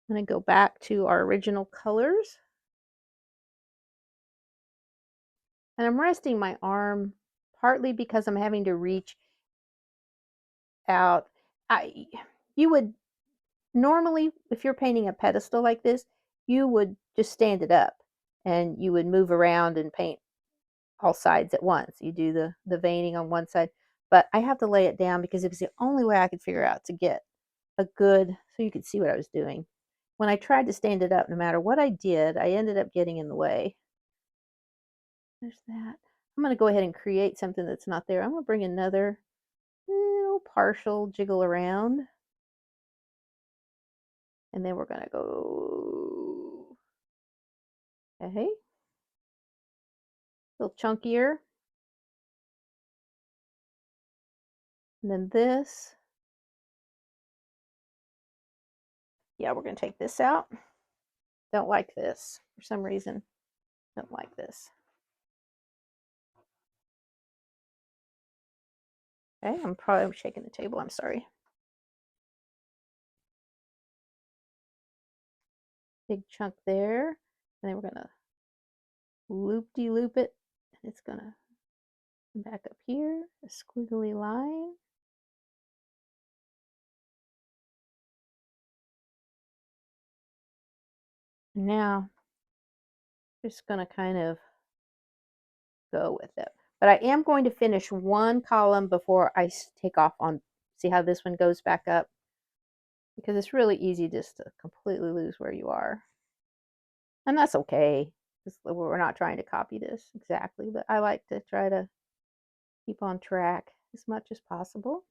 I'm going to go back to our original colors. And I'm resting my arm partly because I'm having to reach out. You would normally, if you're painting a pedestal like this, you would just stand it up and you would move around and paint all sides at once. You do the veining on one side, but I have to lay it down because it was the only way I could figure out to get a good, so you could see what I was doing. When I tried to stand it up, no matter what I did, I ended up getting in the way. There's that. I'm going to go ahead and create something that's not there. I'm going to bring another little partial jiggle around. And then we're going to go, okay, a little chunkier. And then this. Yeah, we're going to take this out. Don't like this for some reason. Don't like this. Okay, I'm probably shaking the table. I'm sorry. Big chunk there. And then we're going to loop-de-loop it. And it's going to come back up here, a squiggly line. Now, just going to kind of go with it. But I am going to finish one column before I take off on, see how this one goes back up? Because it's really easy just to completely lose where you are. And that's okay. We're not trying to copy this exactly, but I like to try to keep on track as much as possible.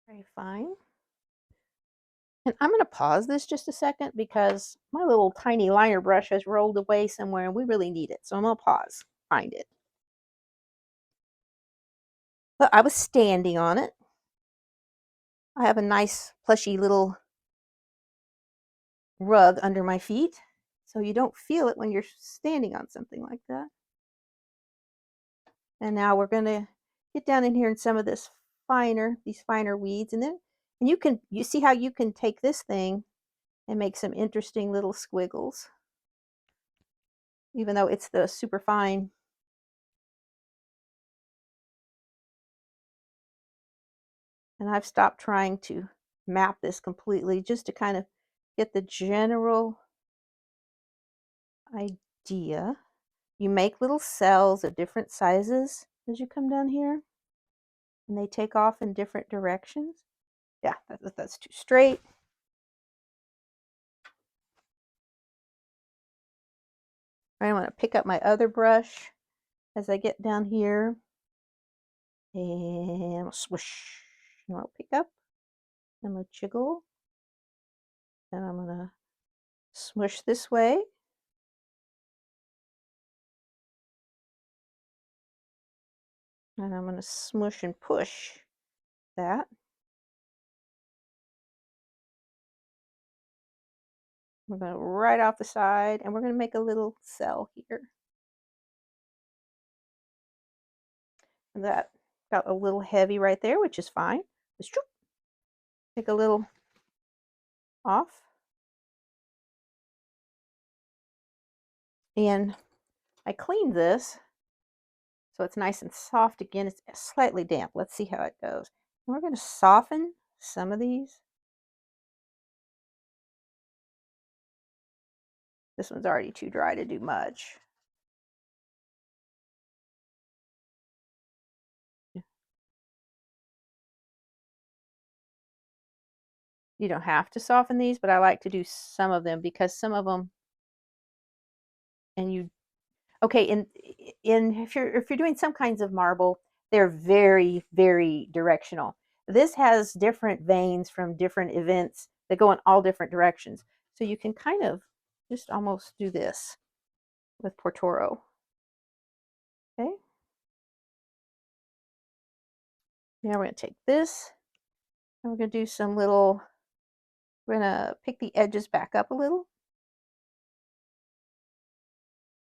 Very fine. And I'm going to pause this just a second because my little tiny liner brush has rolled away somewhere and we really need it. So I'm going to pause, find it. But I was standing on it. I have a nice plushy little rug under my feet, so you don't feel it when you're standing on something like that. And now we're going to get down in here in some of these finer weeds, and you see how you can take this thing and make some interesting little squiggles, even though it's the super fine. And I've stopped trying to map this completely just to kind of get the general idea. You make little cells of different sizes as you come down here. and they take off in different directions. Yeah, that's too straight. I want to pick up my other brush as I get down here, and I'll swish, and I'll pick up, and I'll jiggle, and I'm gonna smush this way, and I'm gonna smush and push that. We're going to right off the side, and we're going to make a little cell here. And that got a little heavy right there, which is fine. Just take a little off. And I cleaned this so it's nice and soft again. It's slightly damp. Let's see how it goes. And we're going to soften some of these. This one's already too dry to do much. You don't have to soften these, but I like to do some of them because some of them, and you, okay, in if you're doing some kinds of marble, they're very, very directional. This has different veins from different events that go in all different directions. So you can kind of just almost do this with portoro. Okay. Now we're going to take this and we're going to do some little, we're going to pick the edges back up a little.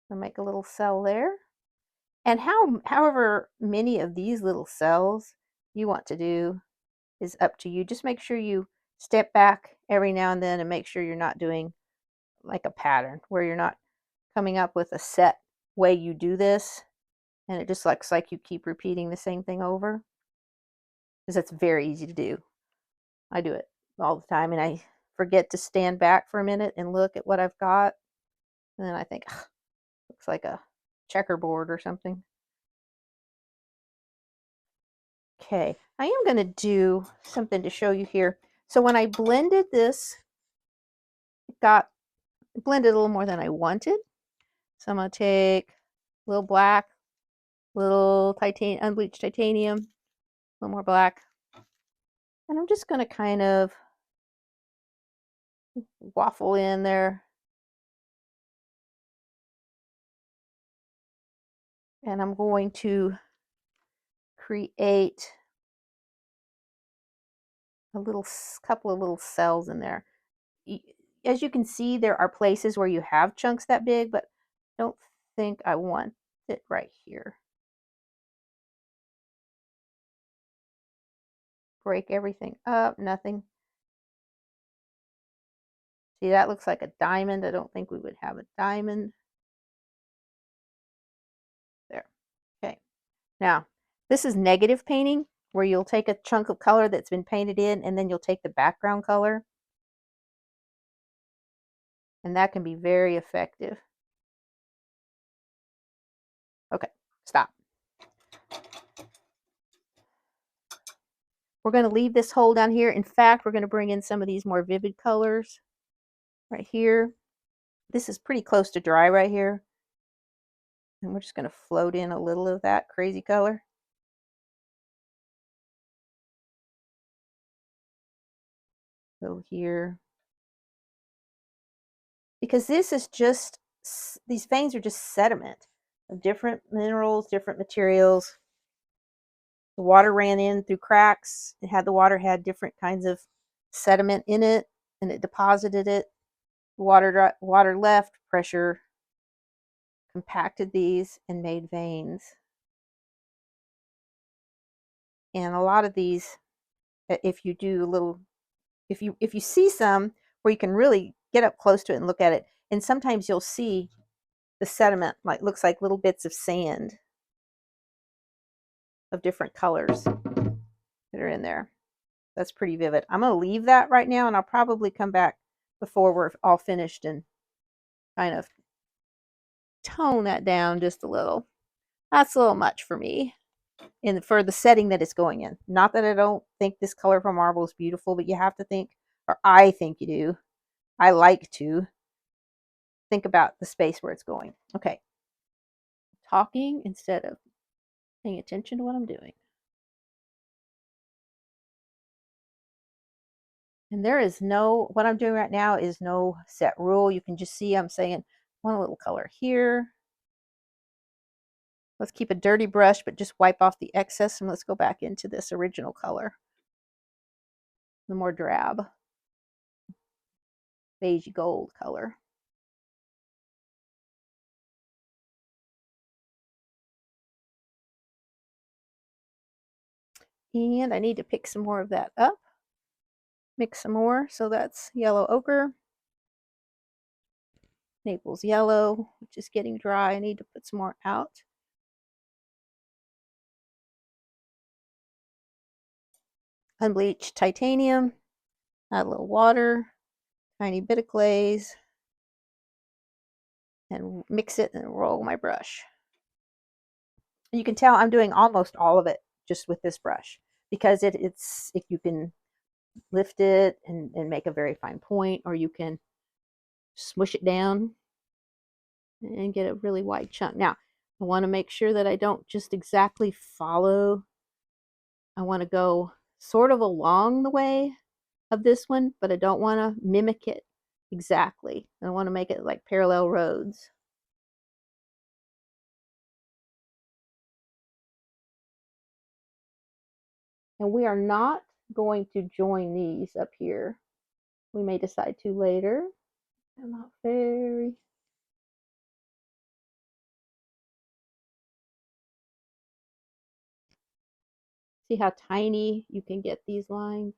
We'll make a little cell there. And however many of these little cells you want to do is up to you. Just make sure you step back every now and then and make sure you're not doing like a pattern where you're not coming up with a set way you do this and it just looks like you keep repeating the same thing over, because it's very easy to do. I do it all the time and I forget to stand back for a minute and look at what I've got, and then I think, looks like a checkerboard or something. Okay, I am going to do something to show you here. So when I blended this, it got blended a little more than I wanted. So I'm going to take a little black, little unbleached titanium, a little more black, and I'm just going to kind of waffle in there. And I'm going to create a couple of little cells in there. As you can see, there are places where you have chunks that big, but I don't think I want it right here. Break everything up, nothing. See, that looks like a diamond. I don't think we would have a diamond. There. Okay. Now, this is negative painting, where you'll take a chunk of color that's been painted in, and then you'll take the background color. And that can be very effective. Okay, stop. We're going to leave this hole down here. In fact, we're going to bring in some of these more vivid colors right here. This is pretty close to dry right here. And we're just going to float in a little of that crazy color. A little here. Because this is just, these veins are just sediment of different minerals, different materials. The water ran in through cracks. The water had different kinds of sediment in it, and it deposited it. Water left, pressure compacted these and made veins. And a lot of these, if you do a little, if you see some where you can really get up close to it and look at it, and sometimes you'll see the sediment looks like little bits of sand of different colors that are in there. That's pretty vivid. I'm going to leave that right now, and I'll probably come back before we're all finished and kind of tone that down just a little. That's a little much for me. for the setting that it's going in. Not that I don't think this color for marble is beautiful, but you have to think, or I think you do. I like to think about the space where it's going. Okay. Talking instead of paying attention to what I'm doing. And there is no, what I'm doing right now is no set rule. You can just see I'm saying, one little color here. Let's keep a dirty brush, but just wipe off the excess, and let's go back into this original color. The more drab, beige gold color. And I need to pick some more of that up. Mix some more. So that's yellow ochre. Naples yellow, which is getting dry. I need to put some more out. Unbleached titanium. Add a little water. Tiny bit of glaze. And mix it and roll my brush. You can tell I'm doing almost all of it just with this brush, because it's if you can lift it and make a very fine point, or you can smush it down and get a really wide chunk. Now, I want to make sure that I don't just exactly follow. I want to go sort of along the way of this one, but I don't want to mimic it exactly. I want to make it like parallel roads. And we are not going to join these up here. We may decide to later. I'm not very... See how tiny you can get these lines?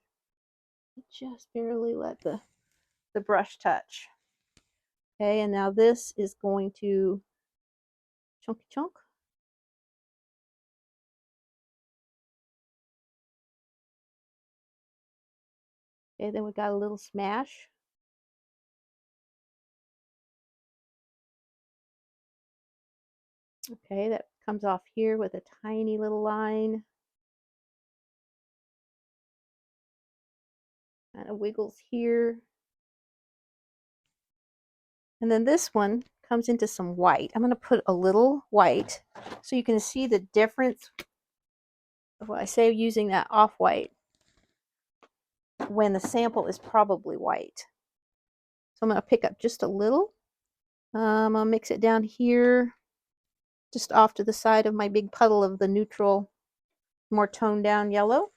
Just barely let the brush touch. Okay, and now this is going to chunky chunk. Okay, then we got a little smash. Okay, that comes off here with a tiny little line. Kind of wiggles here. And then this one comes into some white. I'm going to put a little white so you can see the difference of what I say using that off-white when the sample is probably white. So I'm going to pick up just a little. I'll mix it down here, just off to the side of my big puddle of the neutral, more toned down yellow.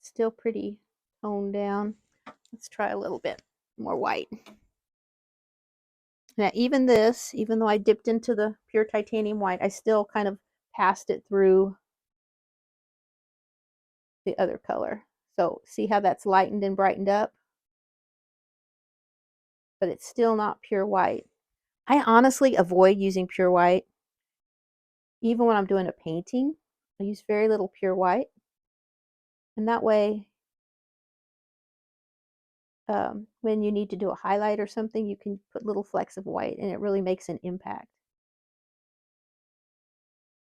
Still pretty toned down. Let's try a little bit more white. Now even this, even though I dipped into the pure titanium white, I still kind of passed it through the other color. So see how that's lightened and brightened up? But it's still not pure white. I honestly avoid using pure white. Even when I'm doing a painting, I use very little pure white. And that way, when you need to do a highlight or something, you can put little flecks of white and it really makes an impact.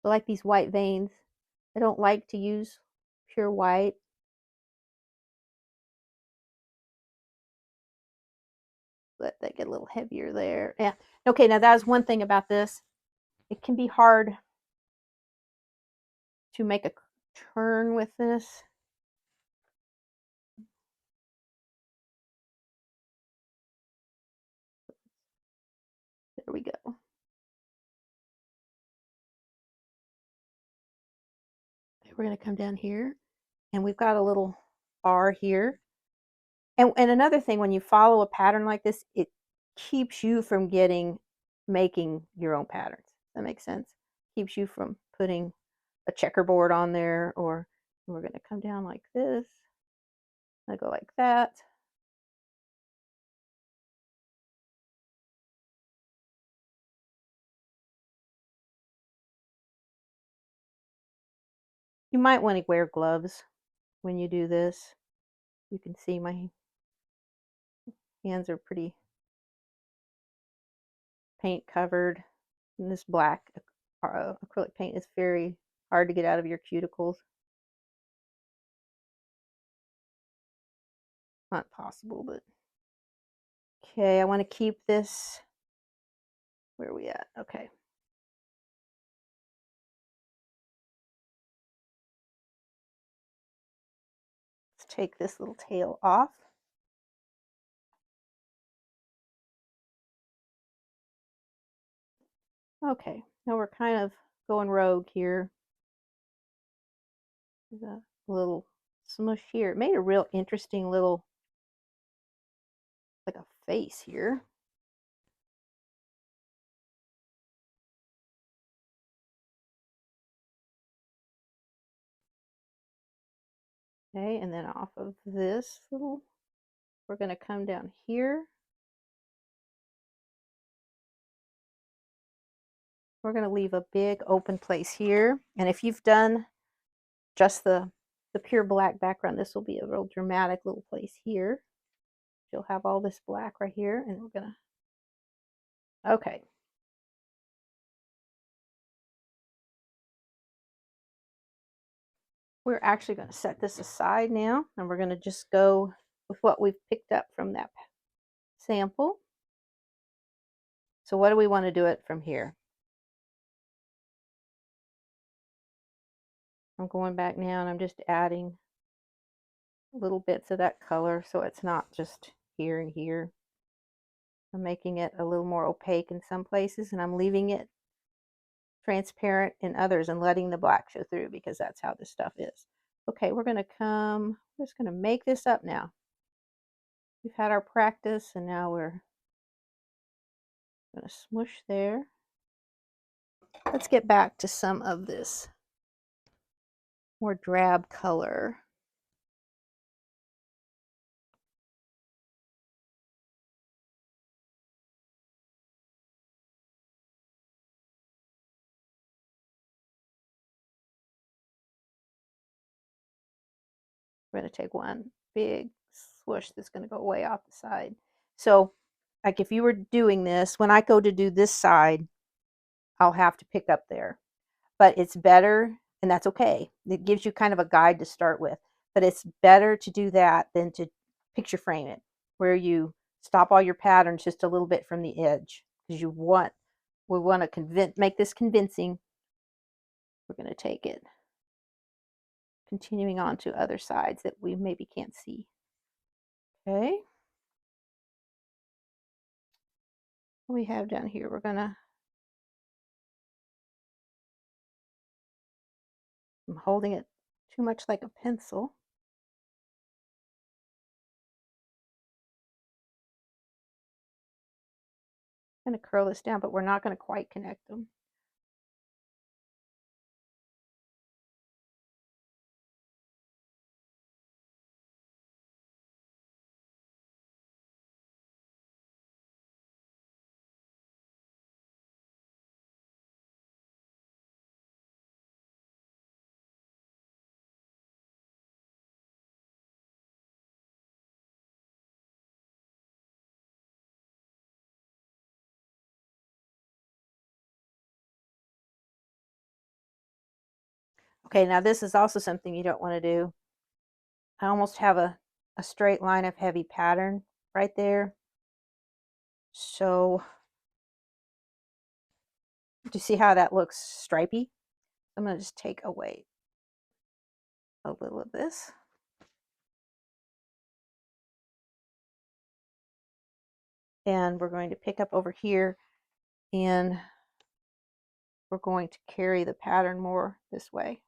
I like these white veins. I don't like to use pure white. Let that get a little heavier there. Yeah. Okay, now that was one thing about this. It can be hard to make a turn with this. There we go. We're going to come down here, and we've got a little R here. And another thing, when you follow a pattern like this, it keeps you from making your own patterns. That makes sense? Keeps you from putting a checkerboard on there, or we're going to come down like this. I go like that. You might want to wear gloves when you do this. You can see my hands are pretty paint covered. And this black acrylic paint is very hard to get out of your cuticles. Not possible, but okay, I want to keep this. Where are we at? Okay. Let's take this little tail off. Okay, now we're kind of going rogue here. There's a little smush here. It made a real interesting little, like a face here. Okay, and then off of this little, we're going to come down here. We're going to leave a big open place here. And if you've done just the pure black background, this will be a real dramatic little place here. You'll have all this black right here, and we're going to, okay. We're actually going to set this aside now, and we're going to just go with what we've picked up from that sample. So what do we want to do it from here? I'm going back now and I'm just adding little bits of that color so it's not just here and here. I'm making it a little more opaque in some places, and I'm leaving it transparent in others and letting the black show through, because that's how this stuff is. Okay, we're going to come, we're just going to make this up now. We've had our practice, and now we're going to smush there. Let's get back to some of this more drab color. We're going to take one big swoosh that's going to go way off the side. So, like if you were doing this, when I go to do this side, I'll have to pick up there. But it's better, and that's okay. It gives you kind of a guide to start with. But it's better to do that than to picture frame it, where you stop all your patterns just a little bit from the edge, because we want to make this convincing. We're going to take it, continuing on to other sides that we maybe can't see. Okay. What we have down here, we're going to, I'm holding it too much like a pencil. I'm going to curl this down, but we're not going to quite connect them. Okay, now this is also something you don't want to do. I almost have a straight line of heavy pattern right there. So, do you see how that looks stripy? I'm going to just take away a little of this. And we're going to pick up over here, and we're going to carry the pattern more this way.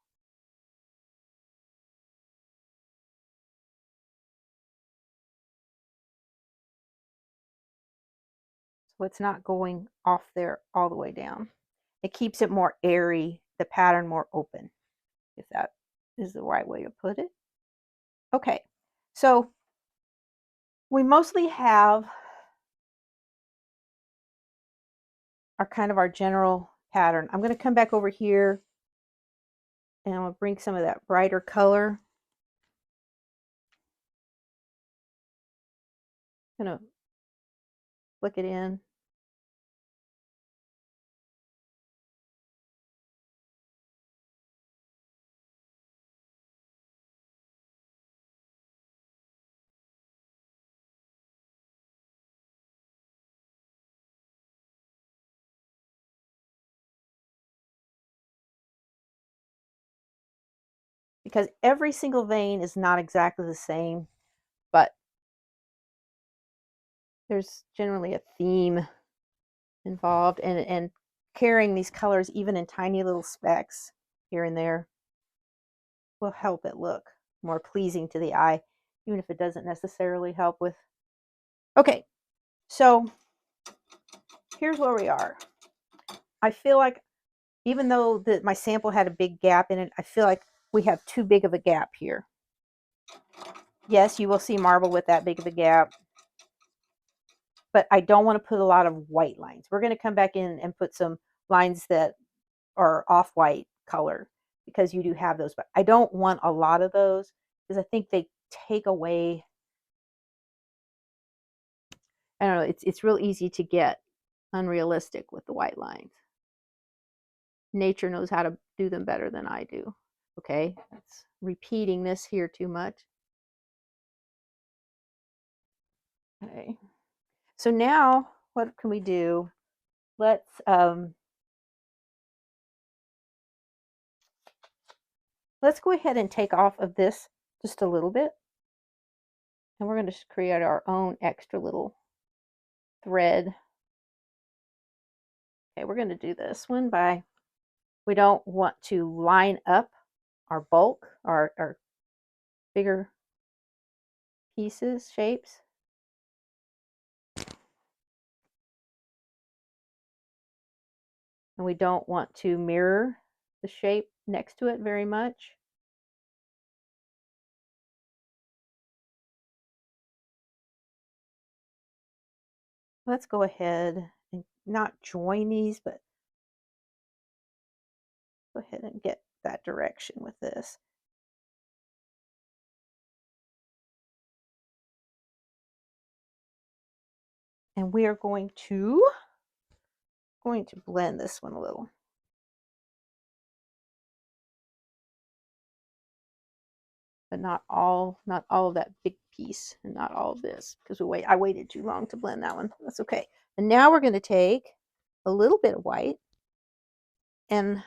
So it's not going off there all the way down. It keeps it more airy, the pattern more open, if that is the right way to put it. Okay, so we mostly have our general pattern. I'm going to come back over here, and I'm going to bring some of that brighter color. I'm going to flick it in. because every single vein is not exactly the same, but there's generally a theme involved, and carrying these colors even in tiny little specks here and there will help it look more pleasing to the eye, even if it doesn't necessarily help with. Okay, so here's where we are. I feel like even though my sample had a big gap in it, I feel like we have too big of a gap here. Yes, you will see marble with that big of a gap, but I don't want to put a lot of white lines. We're going to come back in and put some lines that are off-white color, because you do have those, but I don't want a lot of those because I think they take away. I don't know, it's real easy to get unrealistic with the white lines. Nature knows how to do them better than I do. Okay, that's repeating this here too much. Okay, so now what can we do? Let's go ahead and take off of this just a little bit, and we're going to create our own extra little thread. Okay, we're going to do this one by, we don't want to line up our bulk, our bigger pieces, shapes. And we don't want to mirror the shape next to it very much. Let's go ahead and not join these, but go ahead and get that direction with this. And we are going to blend this one a little. But not all of that big piece, and not all of this, because I waited too long to blend that one. That's okay. And now we're going to take a little bit of white and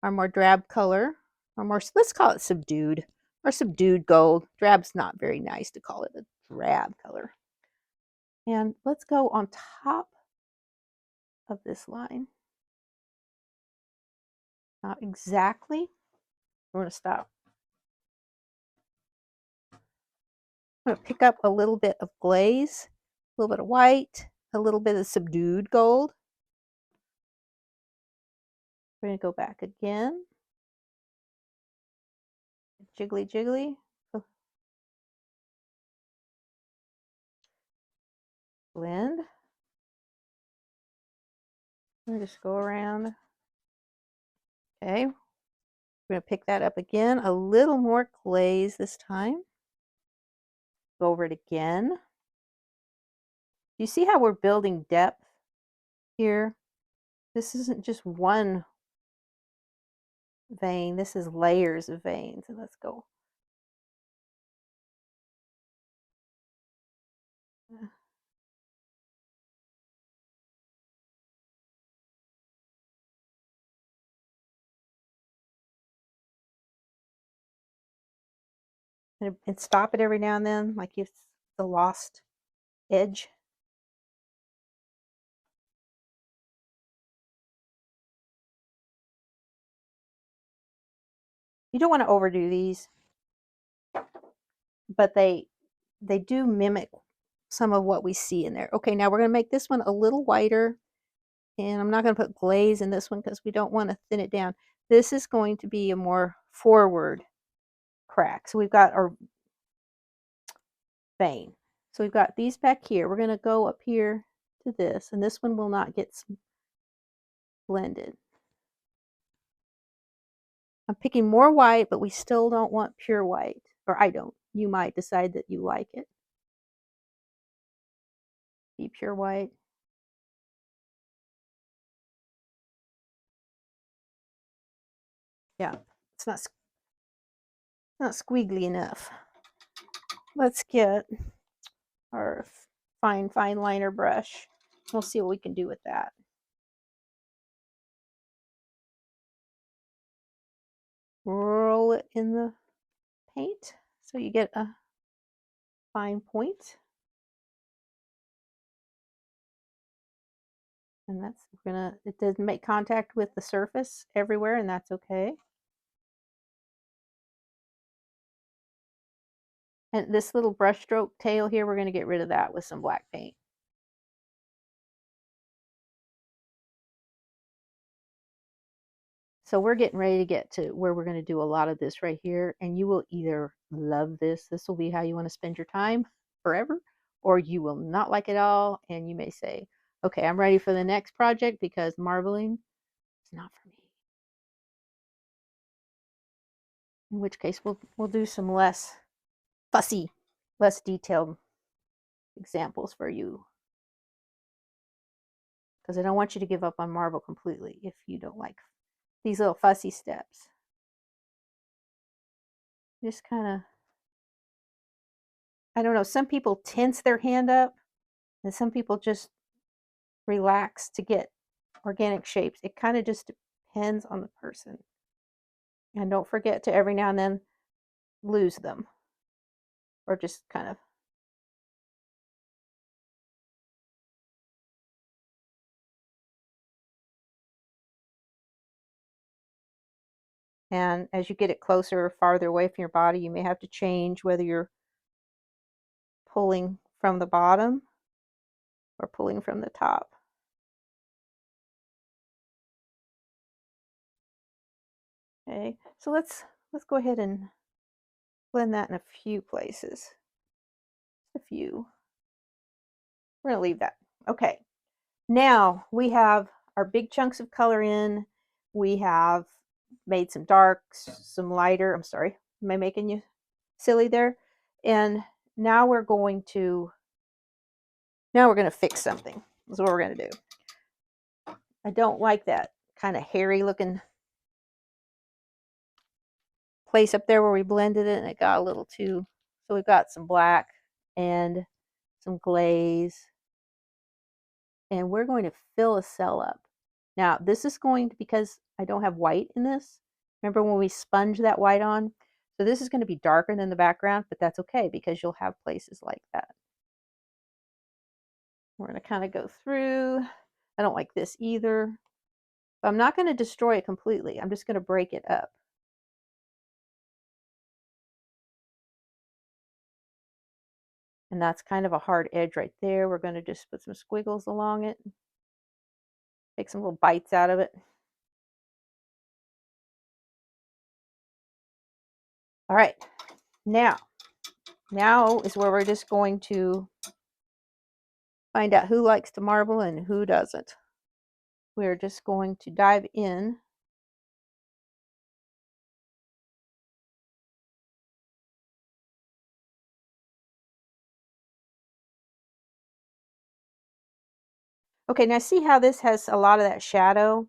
our more drab color, or more, let's call it subdued, or subdued gold. Drab's not very nice to call it a drab color. And let's go on top of this line. Not exactly. We're going to stop. I'm going to pick up a little bit of glaze, a little bit of white, a little bit of subdued gold. We're going to go back again. Jiggly, jiggly. Blend. We're just go around. Okay. We're going to pick that up again. A little more glaze this time. Go over it again. You see how we're building depth here? This isn't just one vein. This is layers of veins. And let's go. And stop it every now and then, like it's the lost edge. You don't want to overdo these, but they do mimic some of what we see in there. Okay, now we're going to make this one a little whiter, and I'm not going to put glaze in this one because we don't want to thin it down. This is going to be a more forward crack. So we've got our vein. So we've got these back here. We're going to go up here to this, and this one will not get blended. I'm picking more white, but we still don't want pure white. Or I don't. You might decide that you like it. Be pure white. Yeah, it's not squiggly enough. Let's get our fine liner brush. We'll see what we can do with that. Roll it in the paint so you get a fine point. And that's it doesn't make contact with the surface everywhere, and that's okay. And this little brush stroke tail here, we're going to get rid of that with some black paint. So we're getting ready to get to where we're going to do a lot of this right here, and you will either love this will be how you want to spend your time forever, or you will not like it all, and you may say, okay, I'm ready for the next project because marbling is not for me. In which case we'll do some less fussy, less detailed examples for you, because I don't want you to give up on marble completely if you don't like these little fussy steps. Just kind of, I don't know, some people tense their hand up and some people just relax to get organic shapes. It kind of just depends on the person. And don't forget to every now and then lose them, or just kind of. And as you get it closer or farther away from your body, you may have to change whether you're pulling from the bottom or pulling from the top. Okay, so let's go ahead and blend that in a few places. A few. We're going to leave that. Okay, now we have our big chunks of color in. We have made some darks, some lighter. I'm sorry, am I making you silly there? And now we're going to fix something. That's what we're going to do. I don't like that kind of hairy looking place up there where we blended it, and it got a little too. So we've got some black and some glaze, and we're going to fill a cell up. Now this is going to, because I don't have white in this, remember when we sponge that white on? So this is going to be darker than the background, but that's okay because you'll have places like that. We're going to kind of go through. I don't like this either, but I'm not going to destroy it completely. I'm just going to break it up. And that's kind of a hard edge right there. We're going to just put some squiggles along it. Take some little bites out of it. All right, now is where we're just going to find out who likes to marble and who doesn't. We're just going to dive in. Okay, now see how this has a lot of that shadow?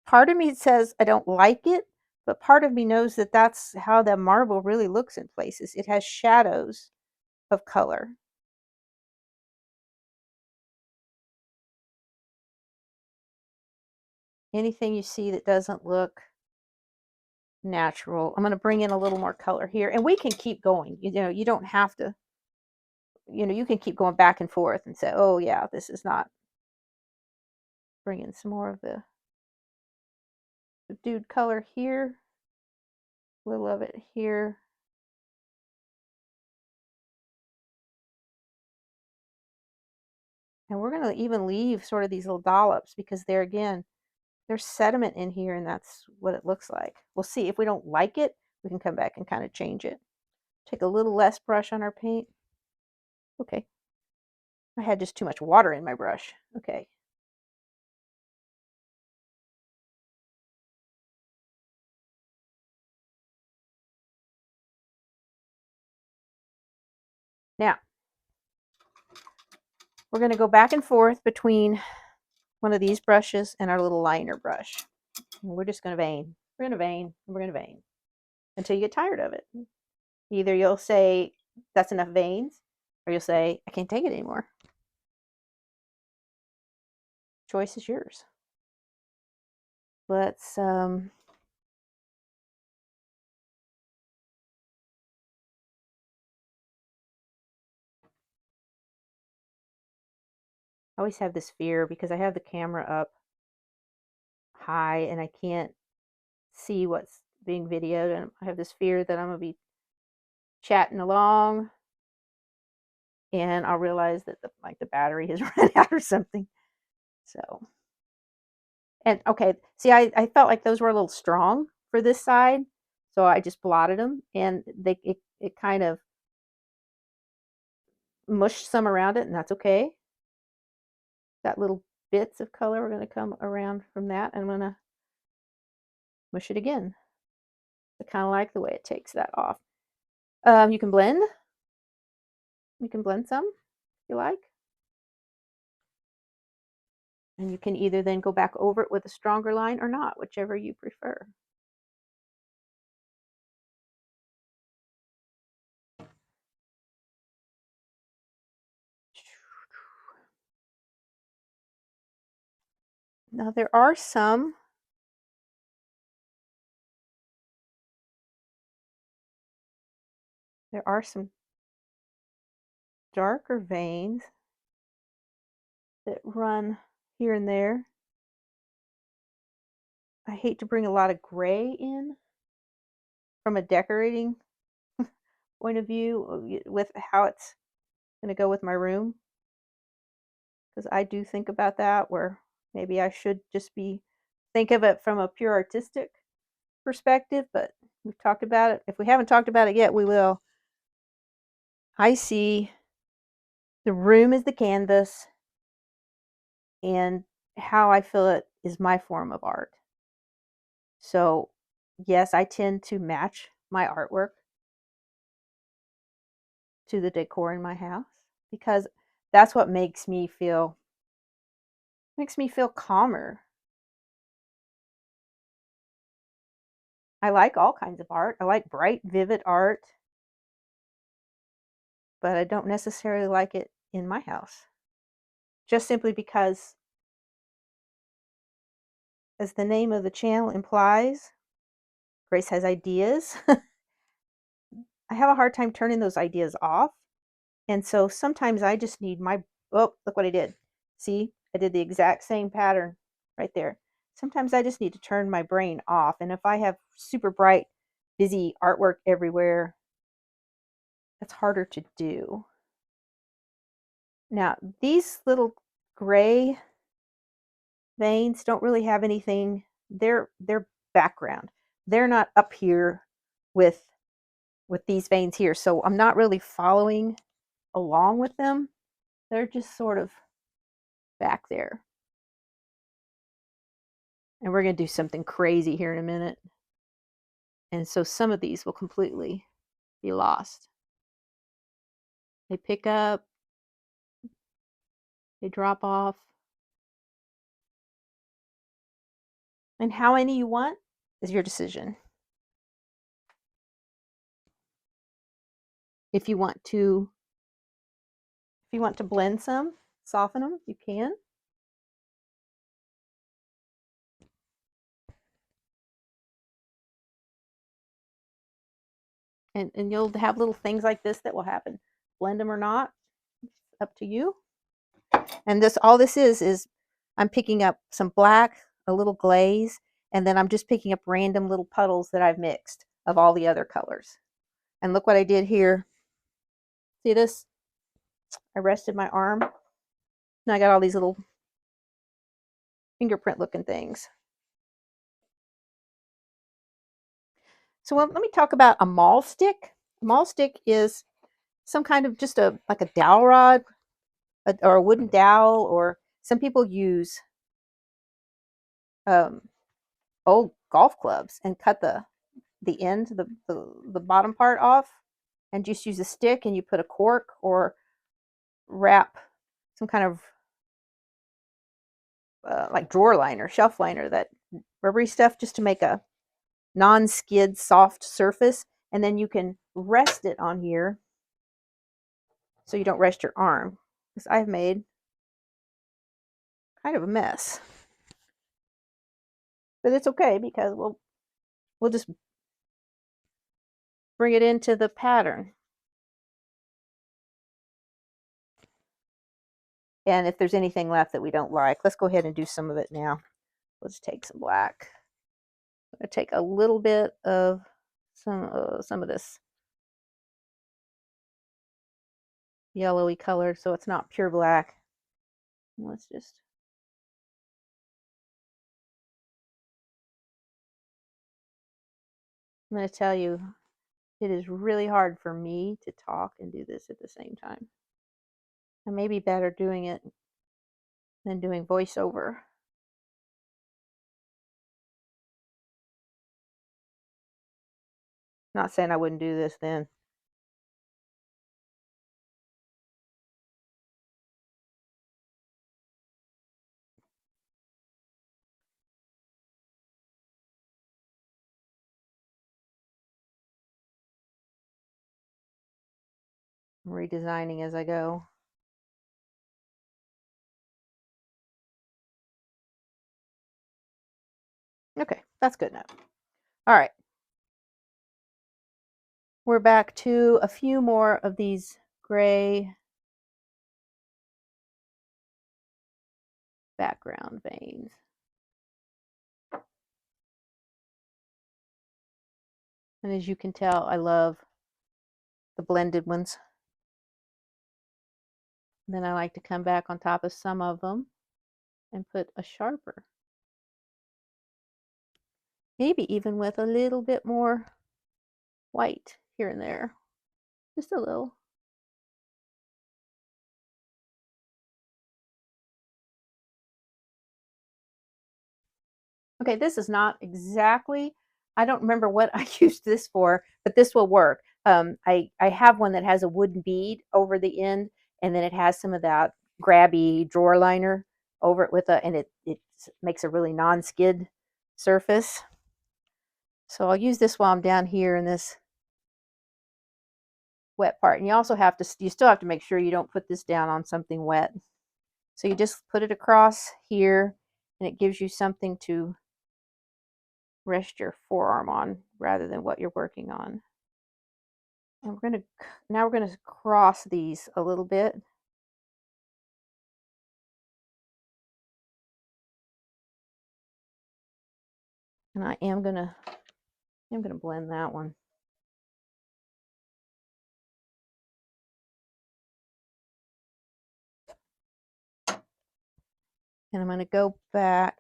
Part of me says I don't like it, but part of me knows that that's how the marble really looks in places. It has shadows of color. Anything you see that doesn't look natural, I'm going to bring in a little more color here, and we can keep going. You know, you don't have to, you know, you can keep going back and forth and say, oh yeah, this is not. Bring in some more of the subdued color here, a little of it here. And we're going to even leave sort of these little dollops because there again, there's sediment in here and that's what it looks like. We'll see. If we don't like it, we can come back and kind of change it. Take a little less brush on our paint. Okay. I had just too much water in my brush. Okay. Now, we're going to go back and forth between one of these brushes and our little liner brush. And we're just going to vein. We're going to vein, and we're going to vein until you get tired of it. Either you'll say, that's enough veins, or you'll say, I can't take it anymore. Choice is yours. Let's always have this fear because I have the camera up high and I can't see what's being videoed, and I have this fear that I'm gonna be chatting along and I'll realize that the battery has run out or something. So, and okay, see, I felt like those were a little strong for this side, so I just blotted them, and it kind of mushed some around it, and that's okay. Got little bits of color are going to come around from that, and I'm going to mush it again. I kind of like the way it takes that off. You can blend. You can blend some if you like. And you can either then go back over it with a stronger line or not, whichever you prefer. Now there are some darker veins that run here and there. I hate to bring a lot of gray in from a decorating point of view with how it's going to go with my room, because I do think about that, where maybe I should just think of it from a pure artistic perspective, but we've talked about it. If we haven't talked about it yet, we will. I see the room as the canvas, and how I feel it is my form of art. So, yes, I tend to match my artwork to the decor in my house, because that's what makes me feel calmer. I like all kinds of art. I like bright, vivid art, but I don't necessarily like it in my house. Just simply because, as the name of the channel implies, Grace has ideas. I have a hard time turning those ideas off. And so sometimes I just need oh, look what I did. See, I did the exact same pattern right there. Sometimes I just need to turn my brain off. And if I have super bright, busy artwork everywhere, that's harder to do. Now, these little gray veins don't really have anything. They're background. They're not up here with these veins here. So I'm not really following along with them. They're just sort of back there. And we're going to do something crazy here in a minute. And so some of these will completely be lost. They pick up, they drop off. And how many you want is your decision. If you want to blend some, soften them, you can. And you'll have little things like this that will happen. Blend them or not, it's up to you. And all this is I'm picking up some black, a little glaze, and then I'm just picking up random little puddles that I've mixed of all the other colors. And look what I did here. See this? I rested my arm. Now I got all these little fingerprint looking things. So let me talk about a maul stick. A maul stick is some kind of just like a dowel rod, or a wooden dowel, or some people use old golf clubs and cut the end, the bottom part off, and just use a stick, and you put a cork or wrap some kind of like drawer liner, shelf liner, that rubbery stuff, just to make a non-skid soft surface, and then you can rest it on here so you don't rest your arm, because I've made kind of a mess, but it's okay because we'll just bring it into the pattern. And if there's anything left that we don't like, let's go ahead and do some of it now. Let's take some black. I'm going to take a little bit of some of this yellowy color so it's not pure black. Let's just I'm going to tell you, it is really hard for me to talk and do this at the same time. I may be better doing it than doing voiceover. Not saying I wouldn't do this then. I'm redesigning as I go. Okay, that's good enough. All right. We're back to a few more of these gray background veins. And as you can tell, I love the blended ones. And then I like to come back on top of some of them and put a sharper. Maybe even with a little bit more white here and there. Just a little. Okay, this is not exactly, I don't remember what I used this for, but this will work. I have one that has a wooden bead over the end, and then it has some of that grabby drawer liner over it with a, and it makes a really non-skid surface. So I'll use this while I'm down here in this wet part. And you also have to, you still have to make sure you don't put this down on something wet. So you just put it across here, and it gives you something to rest your forearm on rather than what you're working on. And we're going to cross these a little bit. And I'm going to blend that one. And I'm going to go back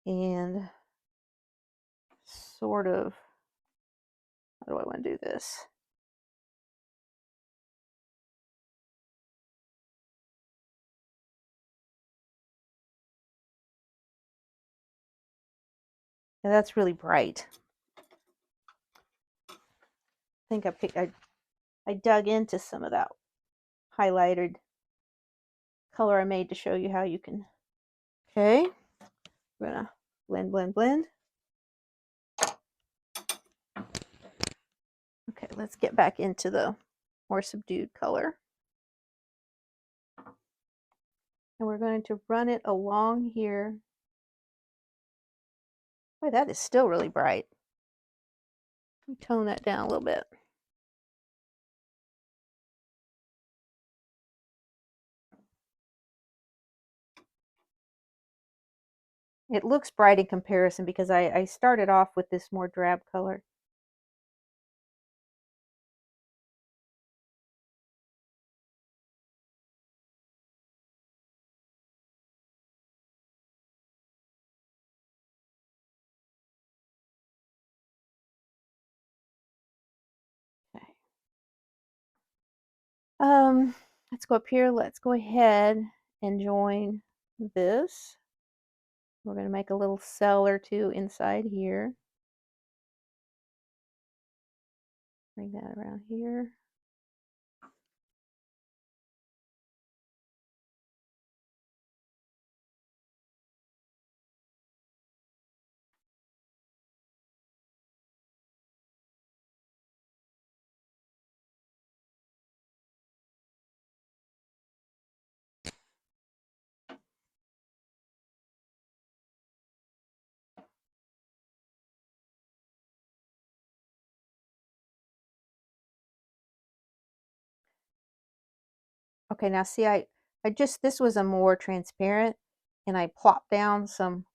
and sort of, how do I want to do this? And that's really bright. I think I dug into some of that highlighted color I made to show you how you can. Okay, we're gonna blend, blend, blend. Okay, let's get back into the more subdued color. And we're going to run it along here. Boy, that is still really bright. Let me tone that down a little bit. It looks bright in comparison because I started off with this more drab color. Okay. Let's go up here. Let's go ahead and join this. We're going to make a little cell or two inside here. Bring that around here. Okay, now see, this was a more transparent, and I plopped down some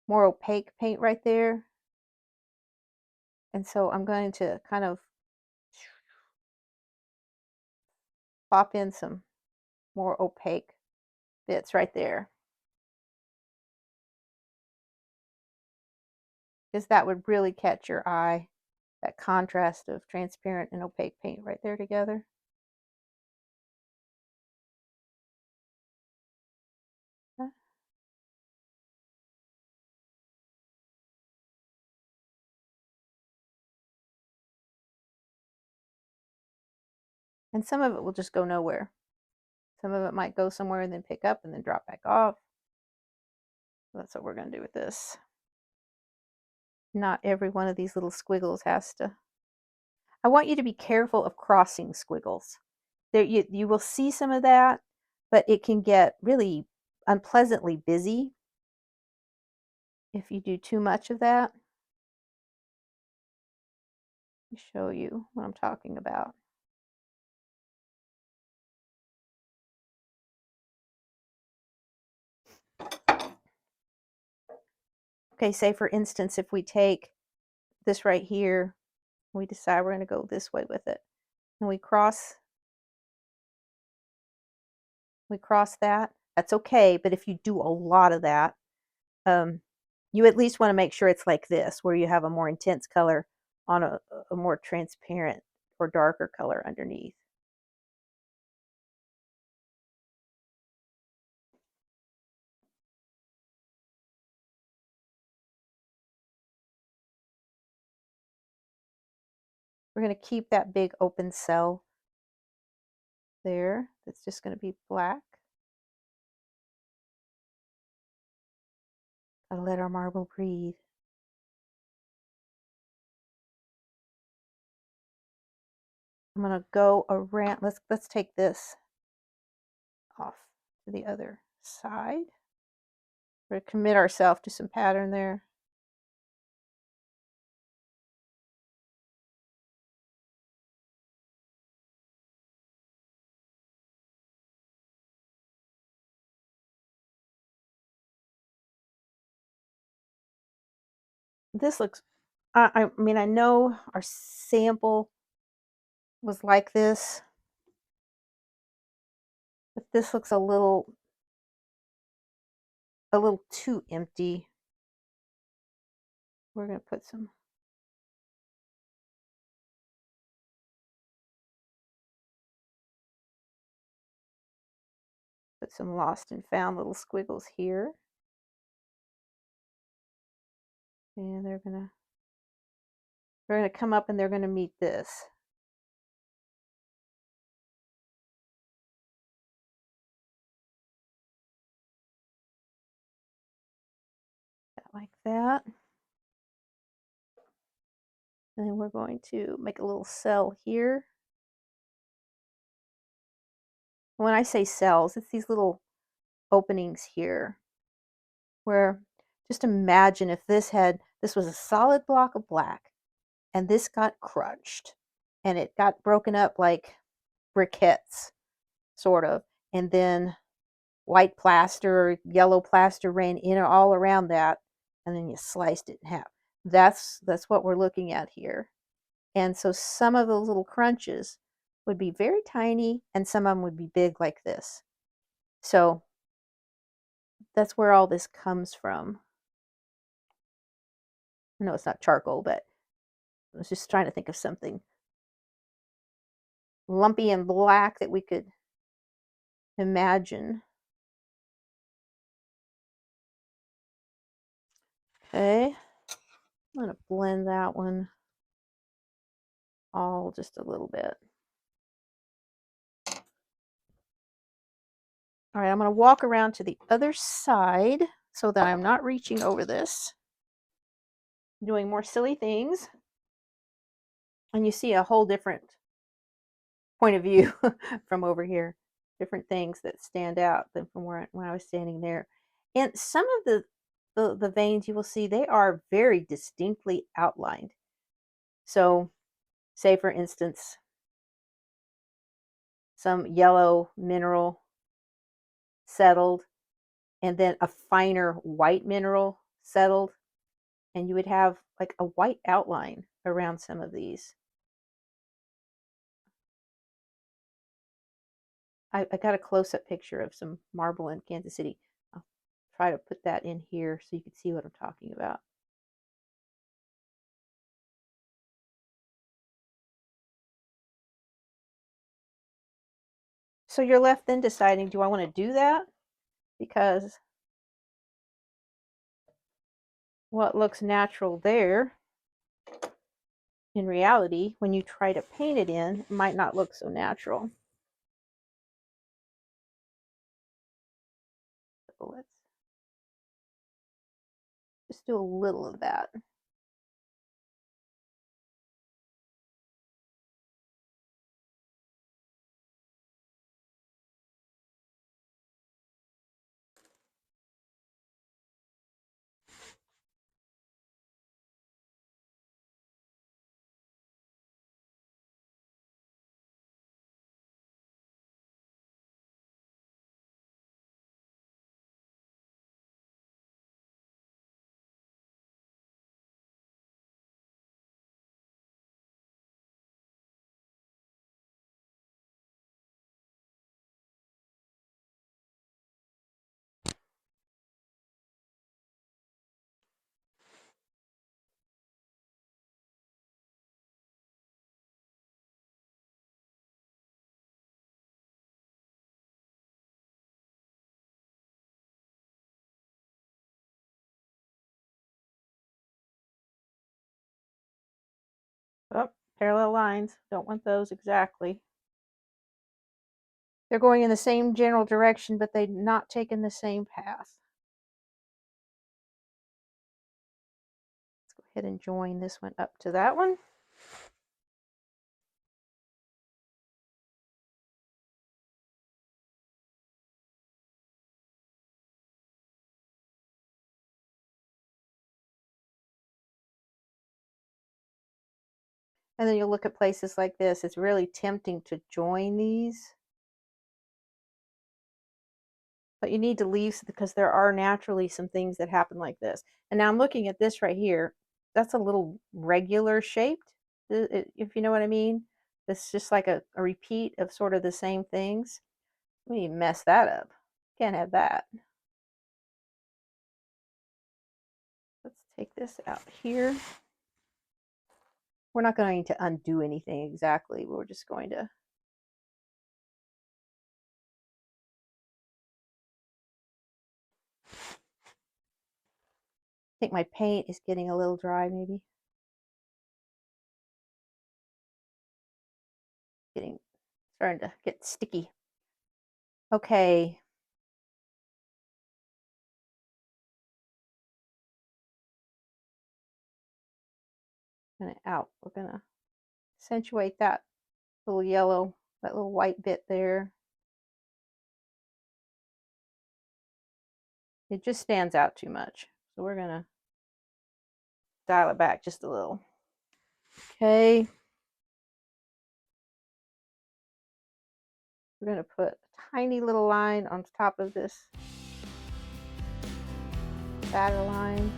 more opaque paint right there. And so I'm going to kind of pop in some more opaque bits right there, because that would really catch your eye, that contrast of transparent and opaque paint right there together. And some of it will just go nowhere. Some of it might go somewhere and then pick up and then drop back off. That's what we're going to do with this. Not every one of these little squiggles has to. I want you to be careful of crossing squiggles. There, you will see some of that, but it can get really unpleasantly busy if you do too much of that. Let me show you what I'm talking about. Okay, say for instance, if we take this right here, we decide we're going to go this way with it, and we cross that, that's okay. But if you do a lot of that, you at least want to make sure it's like this, where you have a more intense color on a more transparent or darker color underneath. We're going to keep that big open cell there. That's just going to be black. Gotta let our marble breathe. I'm going to go around. Let's take this off to the other side. We're going to commit ourselves to some pattern there. This looks, I mean, I know our sample was like this, but this looks a little too empty. We're going to put some lost and found little squiggles here. And they're going to come up and they're going to meet this. Like that. And then we're going to make a little cell here. When I say cells, it's these little openings here, where just imagine if this was a solid block of black and this got crunched and it got broken up like briquettes, sort of, and then white plaster or yellow plaster ran in all around that, and then you sliced it in half. That's what we're looking at here. And so some of those little crunches would be very tiny and some of them would be big like this. So that's where all this comes from. I know it's not charcoal, but I was just trying to think of something lumpy and black that we could imagine. Okay, I'm going to blend that one all just a little bit. All right, I'm going to walk around to the other side so that I'm not reaching over this, doing more silly things. And you see a whole different point of view from over here. Different things that stand out than from when I was standing there. And some of the veins you will see, they are very distinctly outlined. So say for instance, some yellow mineral settled, and then a finer white mineral settled, and you would have like a white outline around some of these. I got a close-up picture of some marble in Kansas City. I'll try to put that in here so you can see what I'm talking about. So you're left then deciding, do I want to do that? Because what looks natural there, in reality, when you try to paint it in, it might not look so natural. So let's just do a little of that. Oh, parallel lines. Don't want those exactly. They're going in the same general direction, but they're not taking the same path. Let's go ahead and join this one up to that one. And then you'll look at places like this. It's really tempting to join these. But you need to leave because there are naturally some things that happen like this. And now I'm looking at this right here. That's a little regular shaped, if you know what I mean. It's just like a repeat of sort of the same things. We mess that up. Can't have that. Let's take this out here. We're not going to undo anything exactly. We're just going to I think my paint is getting a little dry, maybe. Starting to get sticky. Okay. Gonna out. We're gonna accentuate that little yellow, that little white bit there. It just stands out too much. So we're gonna dial it back just a little. Okay. We're gonna put a tiny little line on top of this batter line.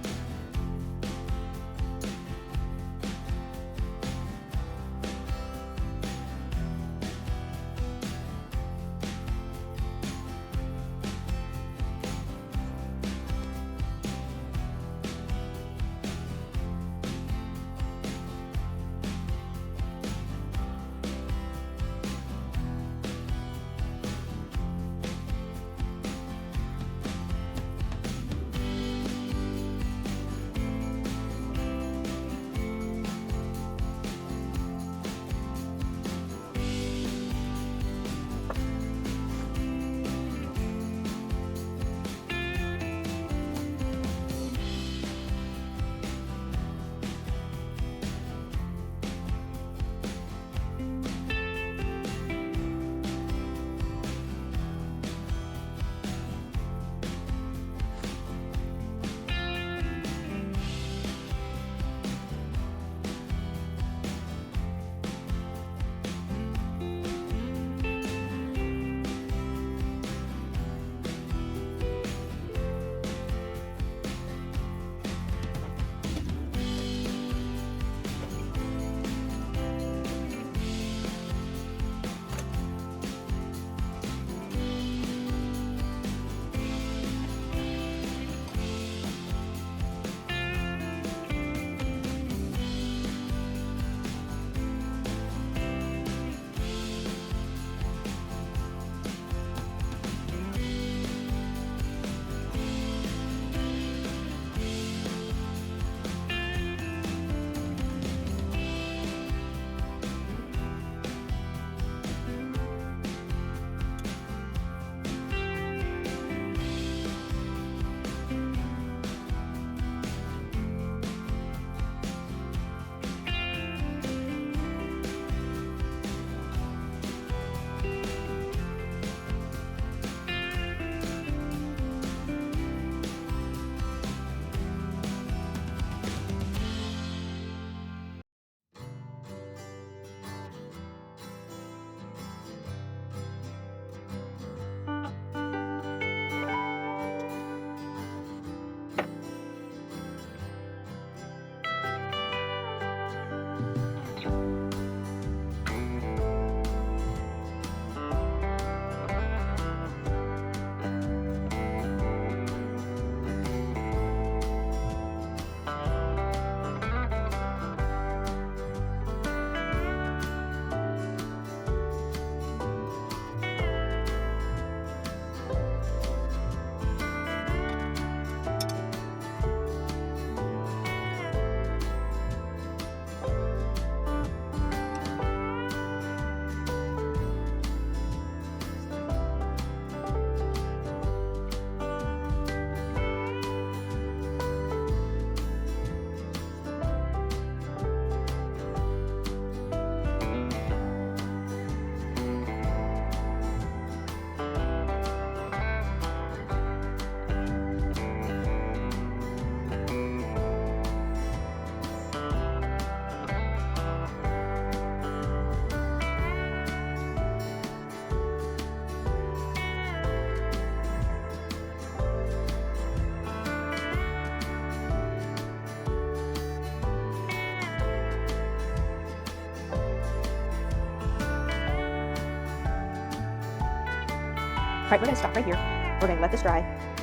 All right, we're going to stop right here. We're going to let this dry,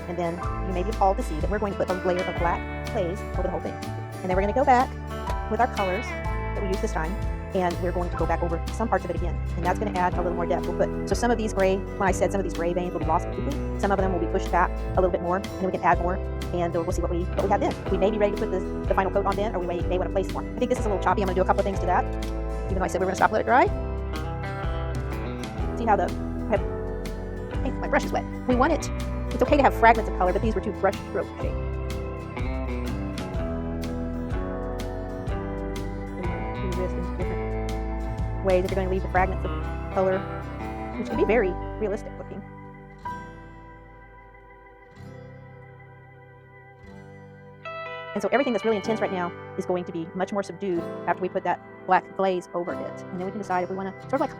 and then you may be appalled to see that we're going to put a layer of black glaze over the whole thing. And then we're going to go back with our colors that we used this time, and we're going to go back over some parts of it again, and that's going to add a little more depth. So some of these gray, when I said some of these gray veins will be lost completely, some of them will be pushed back a little bit more, and then we can add more, and we'll see what we have then. We may be ready to put the final coat on then, or we may want to place more. I think this is a little choppy. I'm going to do a couple of things to that, even though I said we were going to stop and let it dry. See how my brush is wet. We want it. It's okay to have fragments of color, but these were too brush stroke shaped. Do this in different ways if you're going to leave the fragments of color, which can be very realistic looking. And so everything that's really intense right now is going to be much more subdued after we put that black glaze over it. And then we can decide if we want to sort of like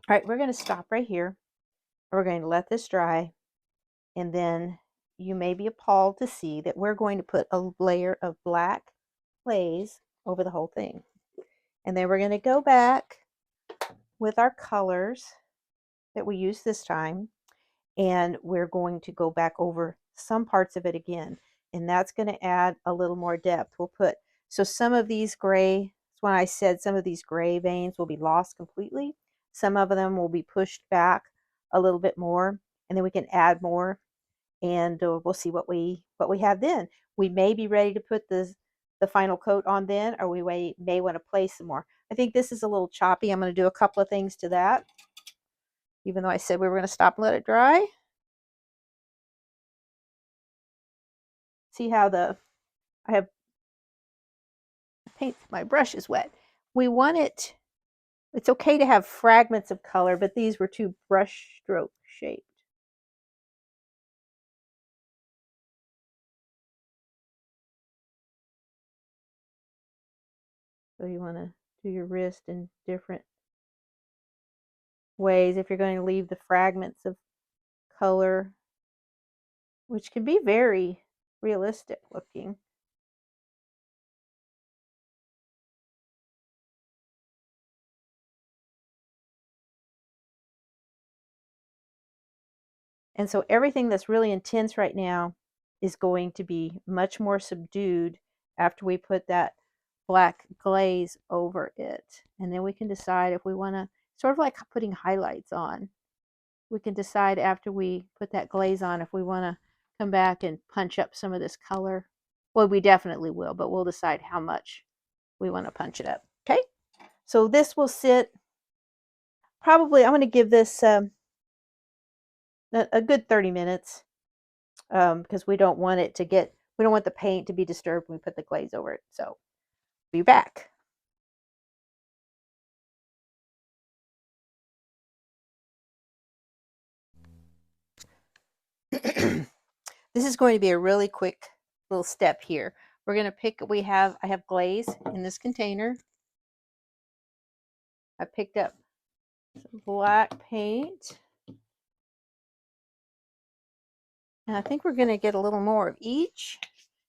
All right, we're going to stop right here. We're going to let this dry, and then you may be appalled to see that we're going to put a layer of black glaze over the whole thing. And then we're going to go back with our colors that we used this time, and we're going to go back over some parts of it again, and that's going to add a little more depth. So some of these gray, that's when I said some of these gray veins will be lost completely. Some of them will be pushed back a little bit more, and then we can add more, and we'll see what we have then. We may be ready to put the final coat on then, or we may want to place some more. I think this is a little choppy. I'm going to do a couple of things to that, even though I said we were going to stop and let it dry. See how I have paint, my brush is wet. We want it, it's okay to have fragments of color, but these were too brush stroke shaped. So you want to do your wrist in different ways if you're going to leave the fragments of color, which can be very realistic looking. And so everything that's really intense right now is going to be much more subdued after we put that black glaze over it. And then we can decide if we want to, sort of like putting highlights on. We can decide after we put that glaze on if we want to come back and punch up some of this color. Well, we definitely will, but we'll decide how much we want to punch it up. Okay, so this will sit probably, I'm going to give this a good 30 minutes because we don't want it to get, we don't want the paint to be disturbed when we put the glaze over it. So be back. This is going to be a really quick little step here. We're going to pick, I have glaze in this container. I picked up some black paint. And I think we're going to get a little more of each,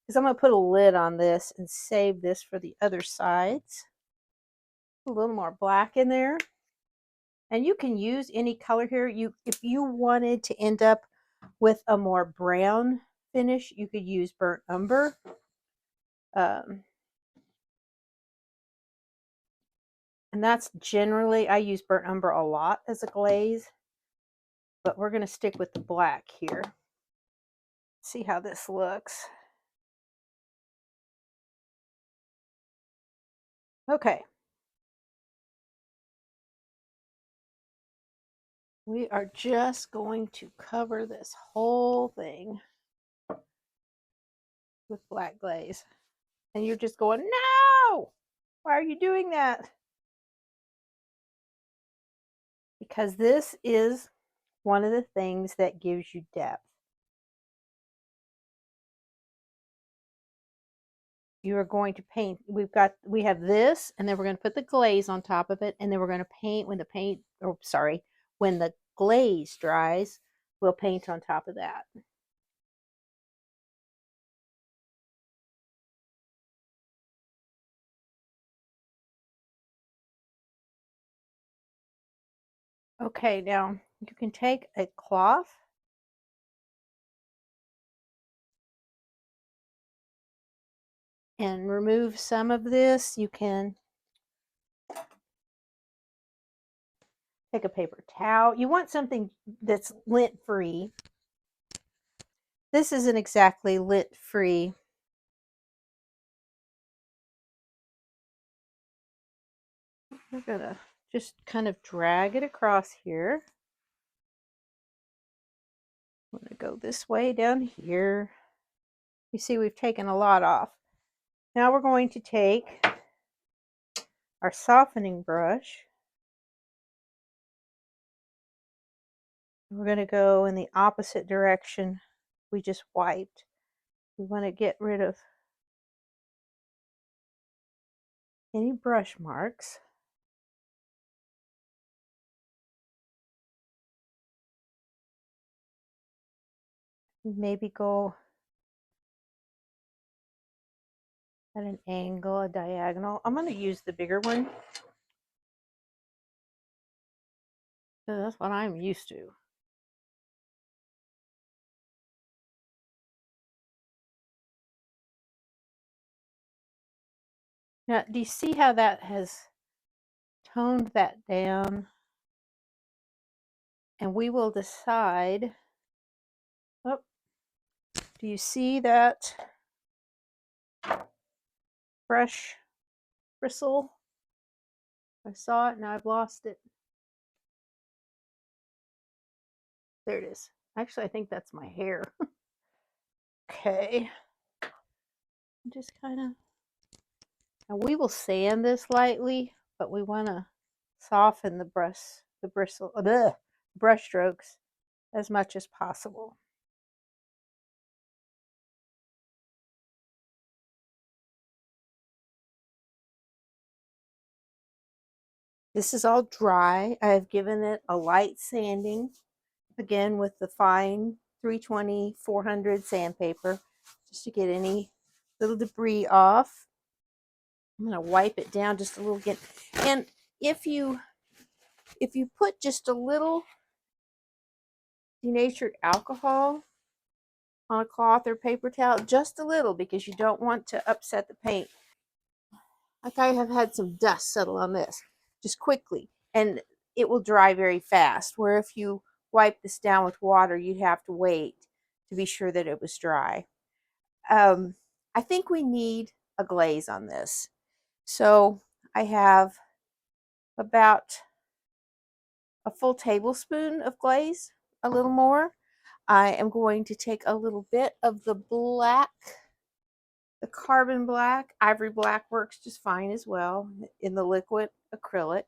because I'm going to put a lid on this and save this for the other sides. A little more black in there. And you can use any color here. If you wanted to end up with a more brown finish, you could use burnt umber. And that's generally, I use burnt umber a lot as a glaze, but we're going to stick with the black here. See how this looks. Okay. We are just going to cover this whole thing with black glaze. And you're just going, no! Why are you doing that? Because this is one of the things that gives you depth. You are going to paint. We have this, and then we're going to put the glaze on top of it, and then we're going to paint when when the glaze dries, we'll paint on top of that. Okay, now you can take a cloth and remove some of this. You can take a paper towel. You want something that's lint free. This isn't exactly lint free. We're gonna just kind of drag it across here. I'm gonna go this way down here. You see we've taken a lot off. Now we're going to take our softening brush. We're going to go in the opposite direction we just wiped. We want to get rid of any brush marks. Maybe go at an angle, a diagonal. I'm going to use the bigger one. That's what I'm used to. Now, do you see how that has toned that down? And we will decide. Oh, do you see that brush bristle? I saw it, now I've lost it. There it is. Actually, I think that's my hair. Okay. Just kind of. Now we will sand this lightly, but we want to soften the brush strokes as much as possible. This is all dry. I have given it a light sanding, again with the fine 320 400 sandpaper, just to get any little debris off. I'm going to wipe it down just a little bit. And if you put just a little denatured alcohol on a cloth or paper towel, just a little, because you don't want to upset the paint. Like I have had some dust settle on this just quickly, and it will dry very fast, where if you wipe this down with water, you'd have to wait to be sure that it was dry. I think we need a glaze on this. So I have about a full tablespoon of glaze, a little more. I am going to take a little bit of the black, the carbon black. Ivory black works just fine as well in the liquid acrylic.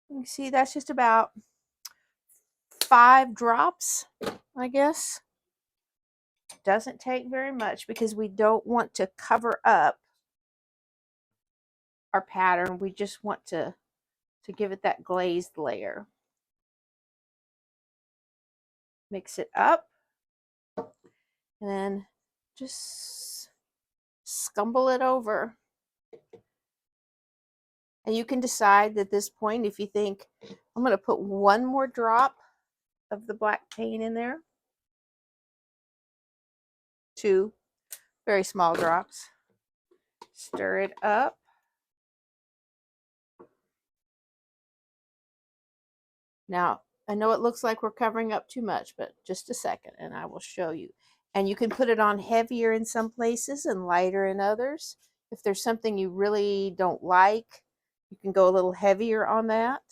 You can see that's just about 5 drops, I guess. Doesn't take very much because we don't want to cover up our pattern. We just want to give it that glazed layer. Mix it up and then just scumble it over. And you can decide at this point if you think, I'm going to put 1 more drop of the black paint in there. 2 very small drops. Stir it up. Now, I know it looks like we're covering up too much, but just a second and I will show you. And you can put it on heavier in some places and lighter in others. If there's something you really don't like, you can go a little heavier on that.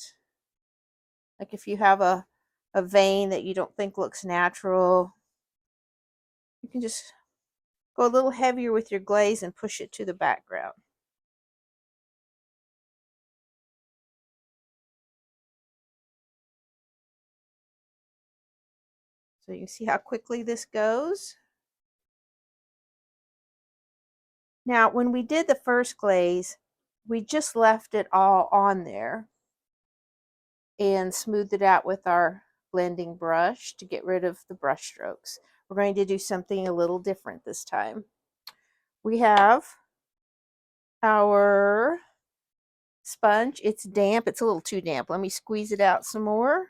Like if you have a vein that you don't think looks natural, you can just go a little heavier with your glaze and push it to the background. So you can see how quickly this goes. Now, when we did the first glaze, we just left it all on there and smoothed it out with our blending brush to get rid of the brush strokes. We're going to do something a little different this time. We have our sponge. It's damp. It's a little too damp. Let me squeeze it out some more.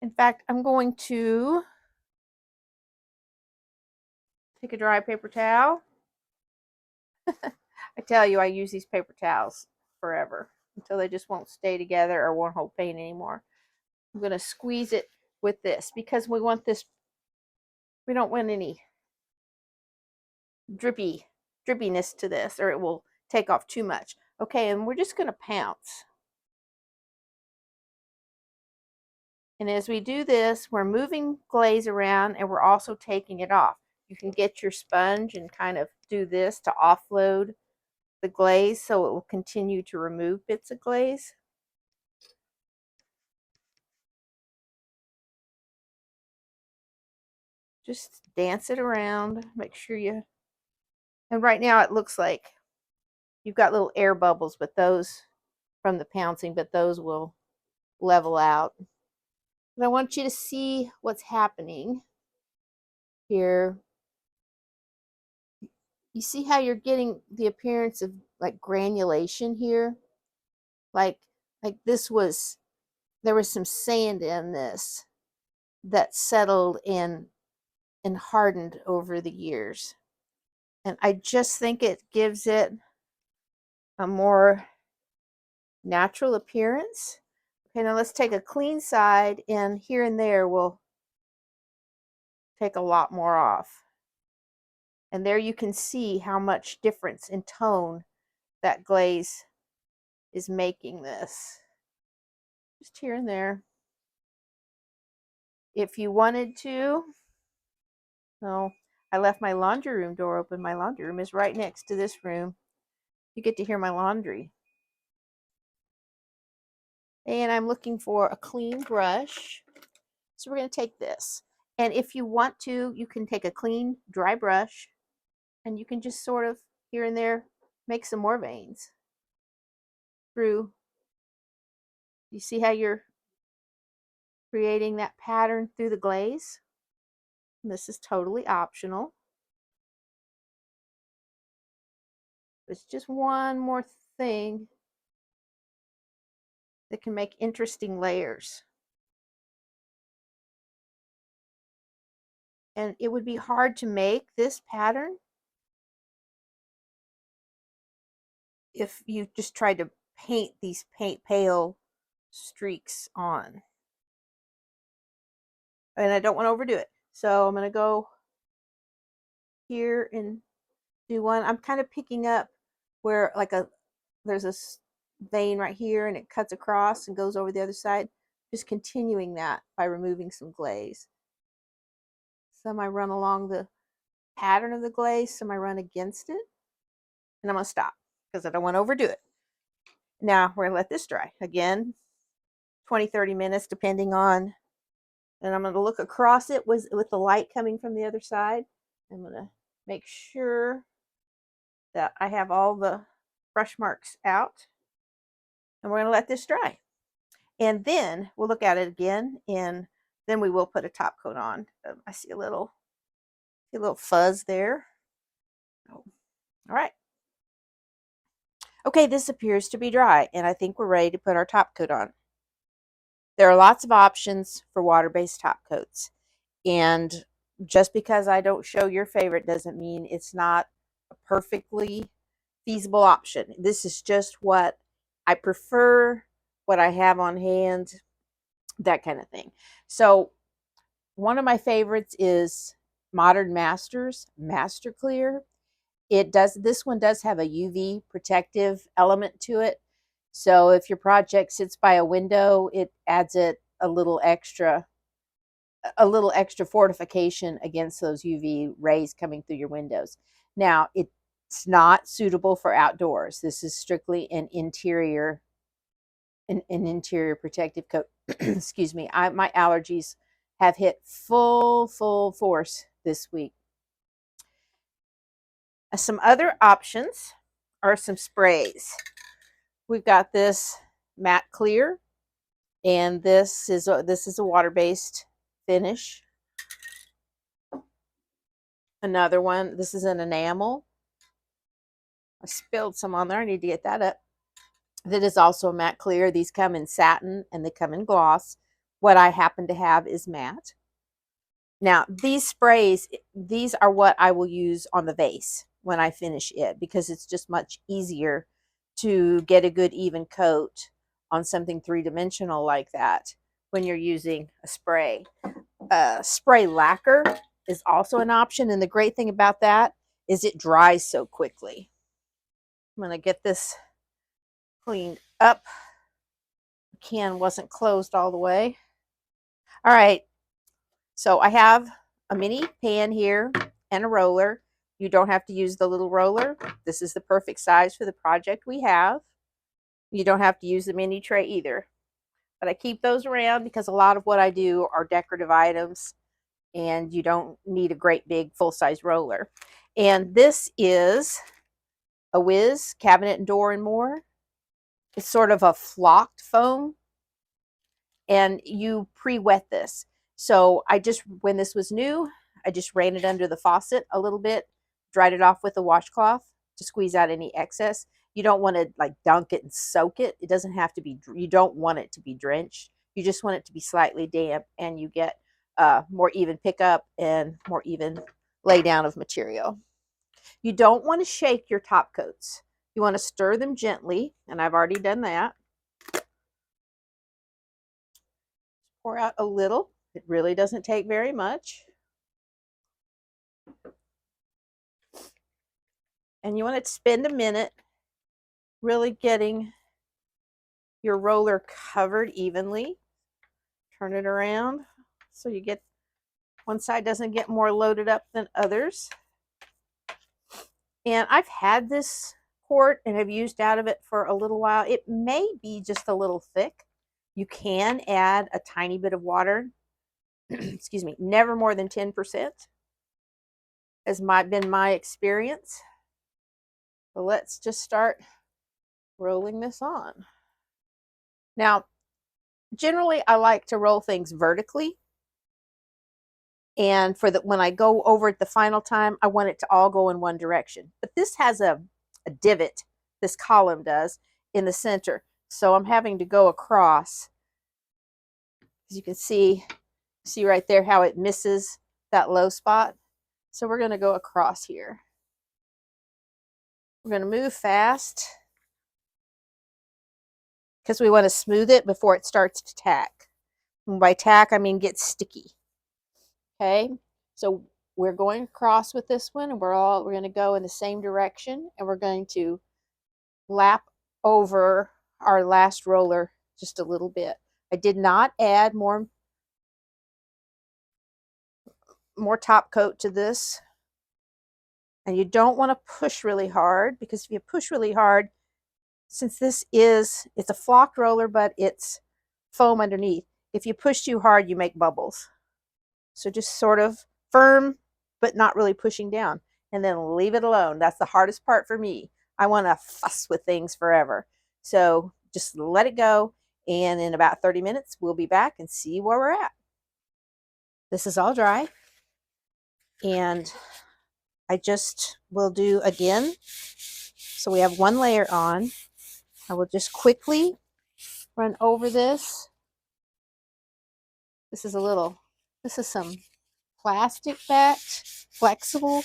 In fact, I'm going to take a dry paper towel. I tell you, I use these paper towels forever until they just won't stay together or won't hold paint anymore. I'm going to squeeze it with this because we want this, we don't want any drippiness to this or it will take off too much. Okay, and we're just going to pounce. And as we do this, we're moving glaze around and we're also taking it off. You can get your sponge and kind of do this to offload the glaze so it will continue to remove bits of glaze. Just dance it around, make sure you, and right now it looks like you've got little air bubbles, but those from the pouncing, but those will level out. But I want you to see what's happening here. You see how you're getting the appearance of like granulation here? Like this was, there was some sand in this that settled in and hardened over the years. And I just think it gives it a more natural appearance. Okay, now let's take a clean side and here and there we'll take a lot more off. And there you can see how much difference in tone that glaze is making this. Just here and there. If you wanted to, no, I left my laundry room door open. My laundry room is right next to this room. You get to hear my laundry. And I'm looking for a clean brush. So we're going to take this. And if you want to, you can take a clean, dry brush and you can just sort of here and there make some more veins through. You see how you're creating that pattern through the glaze? And this is totally optional. It's just one more thing that can make interesting layers. And it would be hard to make this pattern if you just tried to paint these pale streaks on. And I don't want to overdo it. So I'm going to go here and do one. I'm kind of picking up where like there's a vein right here and it cuts across and goes over the other side. Just continuing that by removing some glaze. Some I run along the pattern of the glaze, some I run against it. And I'm going to stop because I don't want to overdo it. Now we're going to let this dry. Again, 20-30 minutes depending on, and I'm going to look across it with the light coming from the other side. I'm going to make sure that I have all the brush marks out, and we're going to let this dry. And then we'll look at it again, and then we will put a top coat on. I see a little fuzz there. Oh, all right. Okay, this appears to be dry, and I think we're ready to put our top coat on. There are lots of options for water-based top coats, and just because I don't show your favorite doesn't mean it's not a perfectly feasible option. This is just what I prefer, what I have on hand, that kind of thing. So one of my favorites is Modern Masters Masterclear. This one does have a UV protective element to it. So if your project sits by a window, it adds it a little extra fortification against those UV rays coming through your windows. Now, it's not suitable for outdoors. This is strictly an interior protective coat. Excuse me. My allergies have hit full force this week. Some other options are some sprays. We've got this matte clear, and this is a water-based finish. Another one, this is an enamel. I spilled some on there. I need to get that up. That is also a matte clear. These come in satin and they come in gloss. What I happen to have is matte. Now, these sprays, these are what I will use on the vase when I finish it, because it's just much easier to get a good even coat on something three-dimensional like that when you're using a spray. Spray lacquer is also an option, and the great thing about that is it dries so quickly. I'm going to get this cleaned up. The can wasn't closed all the way. All right, so I have a mini pan here and a roller. You don't have to use the little roller. This is the perfect size for the project we have. You don't have to use the mini tray either. But I keep those around because a lot of what I do are decorative items, and you don't need a great big full-size roller. And this is a Wiz Cabinet and Door and More. It's sort of a flocked foam, and you pre-wet this. So when this was new, I just ran it under the faucet a little bit, dried it off with a washcloth to squeeze out any excess. You don't want to like dunk it and soak it. It doesn't have to be, you don't want it to be drenched. You just want it to be slightly damp, and you get more even pickup and more even lay down of material. You don't want to shake your top coats. You want to stir them gently, and I've already done that. Pour out a little. It really doesn't take very much. And you want to spend a minute really getting your roller covered evenly. Turn it around so you get one side doesn't get more loaded up than others. And I've had this quart and have used out of it for a little while. It may be just a little thick. You can add a tiny bit of water. Excuse me, never more than 10% has been my experience. So let's just start rolling this on. Now, generally I like to roll things vertically. And when I go over it the final time, I want it to all go in one direction. But this has a divot, this column does, in the center. So I'm having to go across. As you can see right there how it misses that low spot. So we're going to go across here. We're going to move fast because we want to smooth it before it starts to tack. And by tack, I mean get sticky. Okay, so we're going across with this one, and we're going to go in the same direction, and we're going to lap over our last roller just a little bit. I did not add more top coat to this, and you don't want to push really hard, because if you push really hard, since it's a flocked roller, but it's foam underneath. If you push too hard, you make bubbles. So just sort of firm, but not really pushing down. And then leave it alone. That's the hardest part for me. I want to fuss with things forever. So just let it go. And in about 30 minutes, we'll be back and see where we're at. This is all dry. And I just will do again. So we have one layer on. I will just quickly run over this. This is some plastic backed, flexible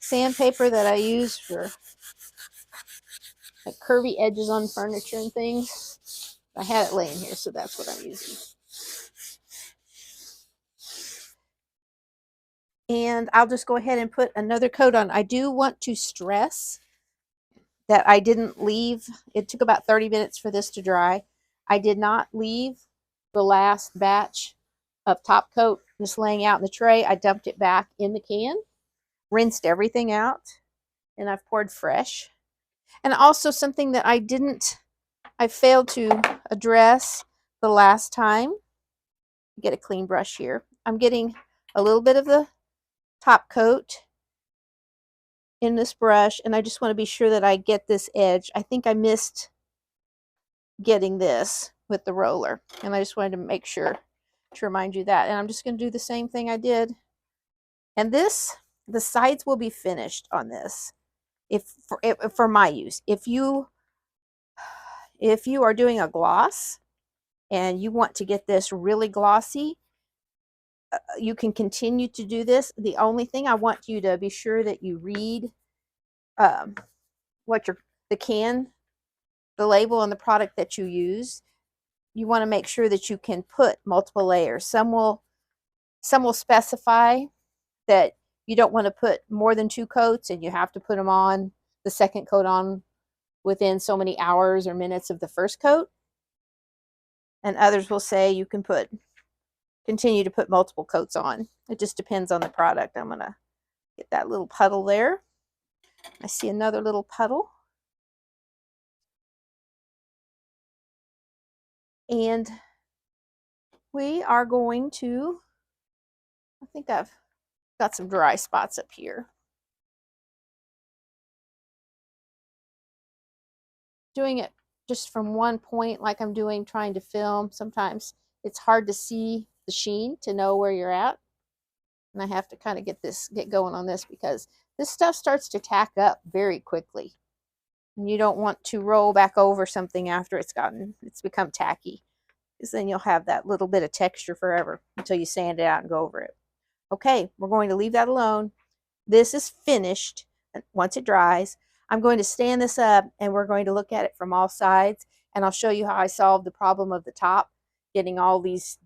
sandpaper that I use for like curvy edges on furniture and things. I had it laying here, so that's what I'm using. And I'll just go ahead and put another coat on. I do want to stress that I didn't leave. It took about 30 minutes for this to dry. I did not leave the last batch of top coat just laying out in the tray. I dumped it back in the can, rinsed everything out, and I've poured fresh. And also something that I failed to address the last time. Get a clean brush here. I'm getting a little bit of the top coat in this brush, and I just want to be sure that I get this edge. I think I missed getting this with the roller, and I just wanted to make sure to remind you that. And I'm just going to do the same thing I did. And this, the sides will be finished on this for my use. If you are doing a gloss and you want to get this really glossy, you can continue to do this. The only thing I want you to be sure that you read what the label on the product that you use. You want to make sure that you can put multiple layers. Some will specify that you don't want to put more than 2 coats and you have to put them on, the second coat on within so many hours or minutes of the first coat. And others will say you can continue to put multiple coats on. It just depends on the product. I'm going to get that little puddle there. I see another little puddle. And we are going to, I think I've got some dry spots up here. Doing it just from one point like I'm doing trying to film. Sometimes it's hard to see the sheen to know where you're at. And I have to kind of get going on this because this stuff starts to tack up very quickly. And you don't want to roll back over something after it's become tacky, because then you'll have that little bit of texture forever until you sand it out and go over it. Okay, we're going to leave that alone. This is finished. Once it dries, I'm going to stand this up and we're going to look at it from all sides, and I'll show you how I solved the problem of the top, getting all these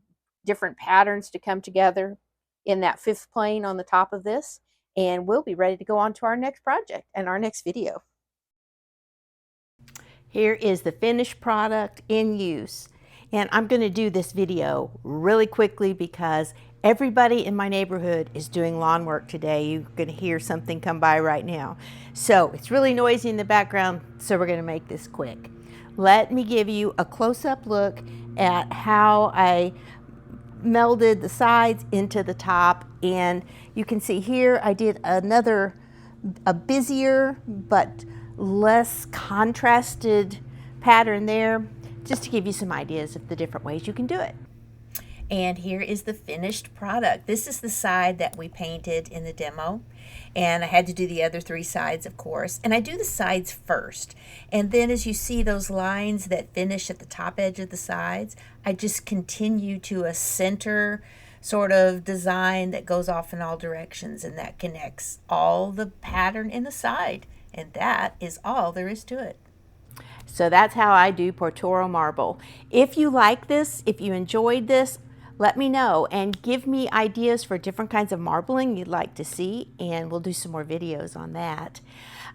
different patterns to come together in that 5th plane on the top of this, and we'll be ready to go on to our next project and our next video. Here is the finished product in use, and I'm going to do this video really quickly because everybody in my neighborhood is doing lawn work today. You're going to hear something come by right now. So it's really noisy in the background, so we're going to make this quick. Let me give you a close-up look at how I melded the sides into the top, and you can see here I did a busier but less contrasted pattern there, just to give you some ideas of the different ways you can do it. And here is the finished product. This is the side that we painted in the demo, and I had to do the other 3 sides, of course. And I do the sides first, and then as you see those lines that finish at the top edge of the sides, I just continue to a center sort of design that goes off in all directions, and that connects all the pattern in the side. And that is all there is to it. So that's how I do portoro marble. If you like this, if you enjoyed this, let me know and give me ideas for different kinds of marbling you'd like to see, and we'll do some more videos on that.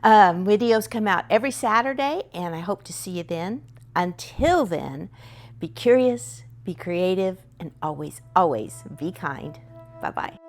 Videos come out every Saturday, and I hope to see you then. Until then, be curious, be creative, and always, always be kind. Bye-bye.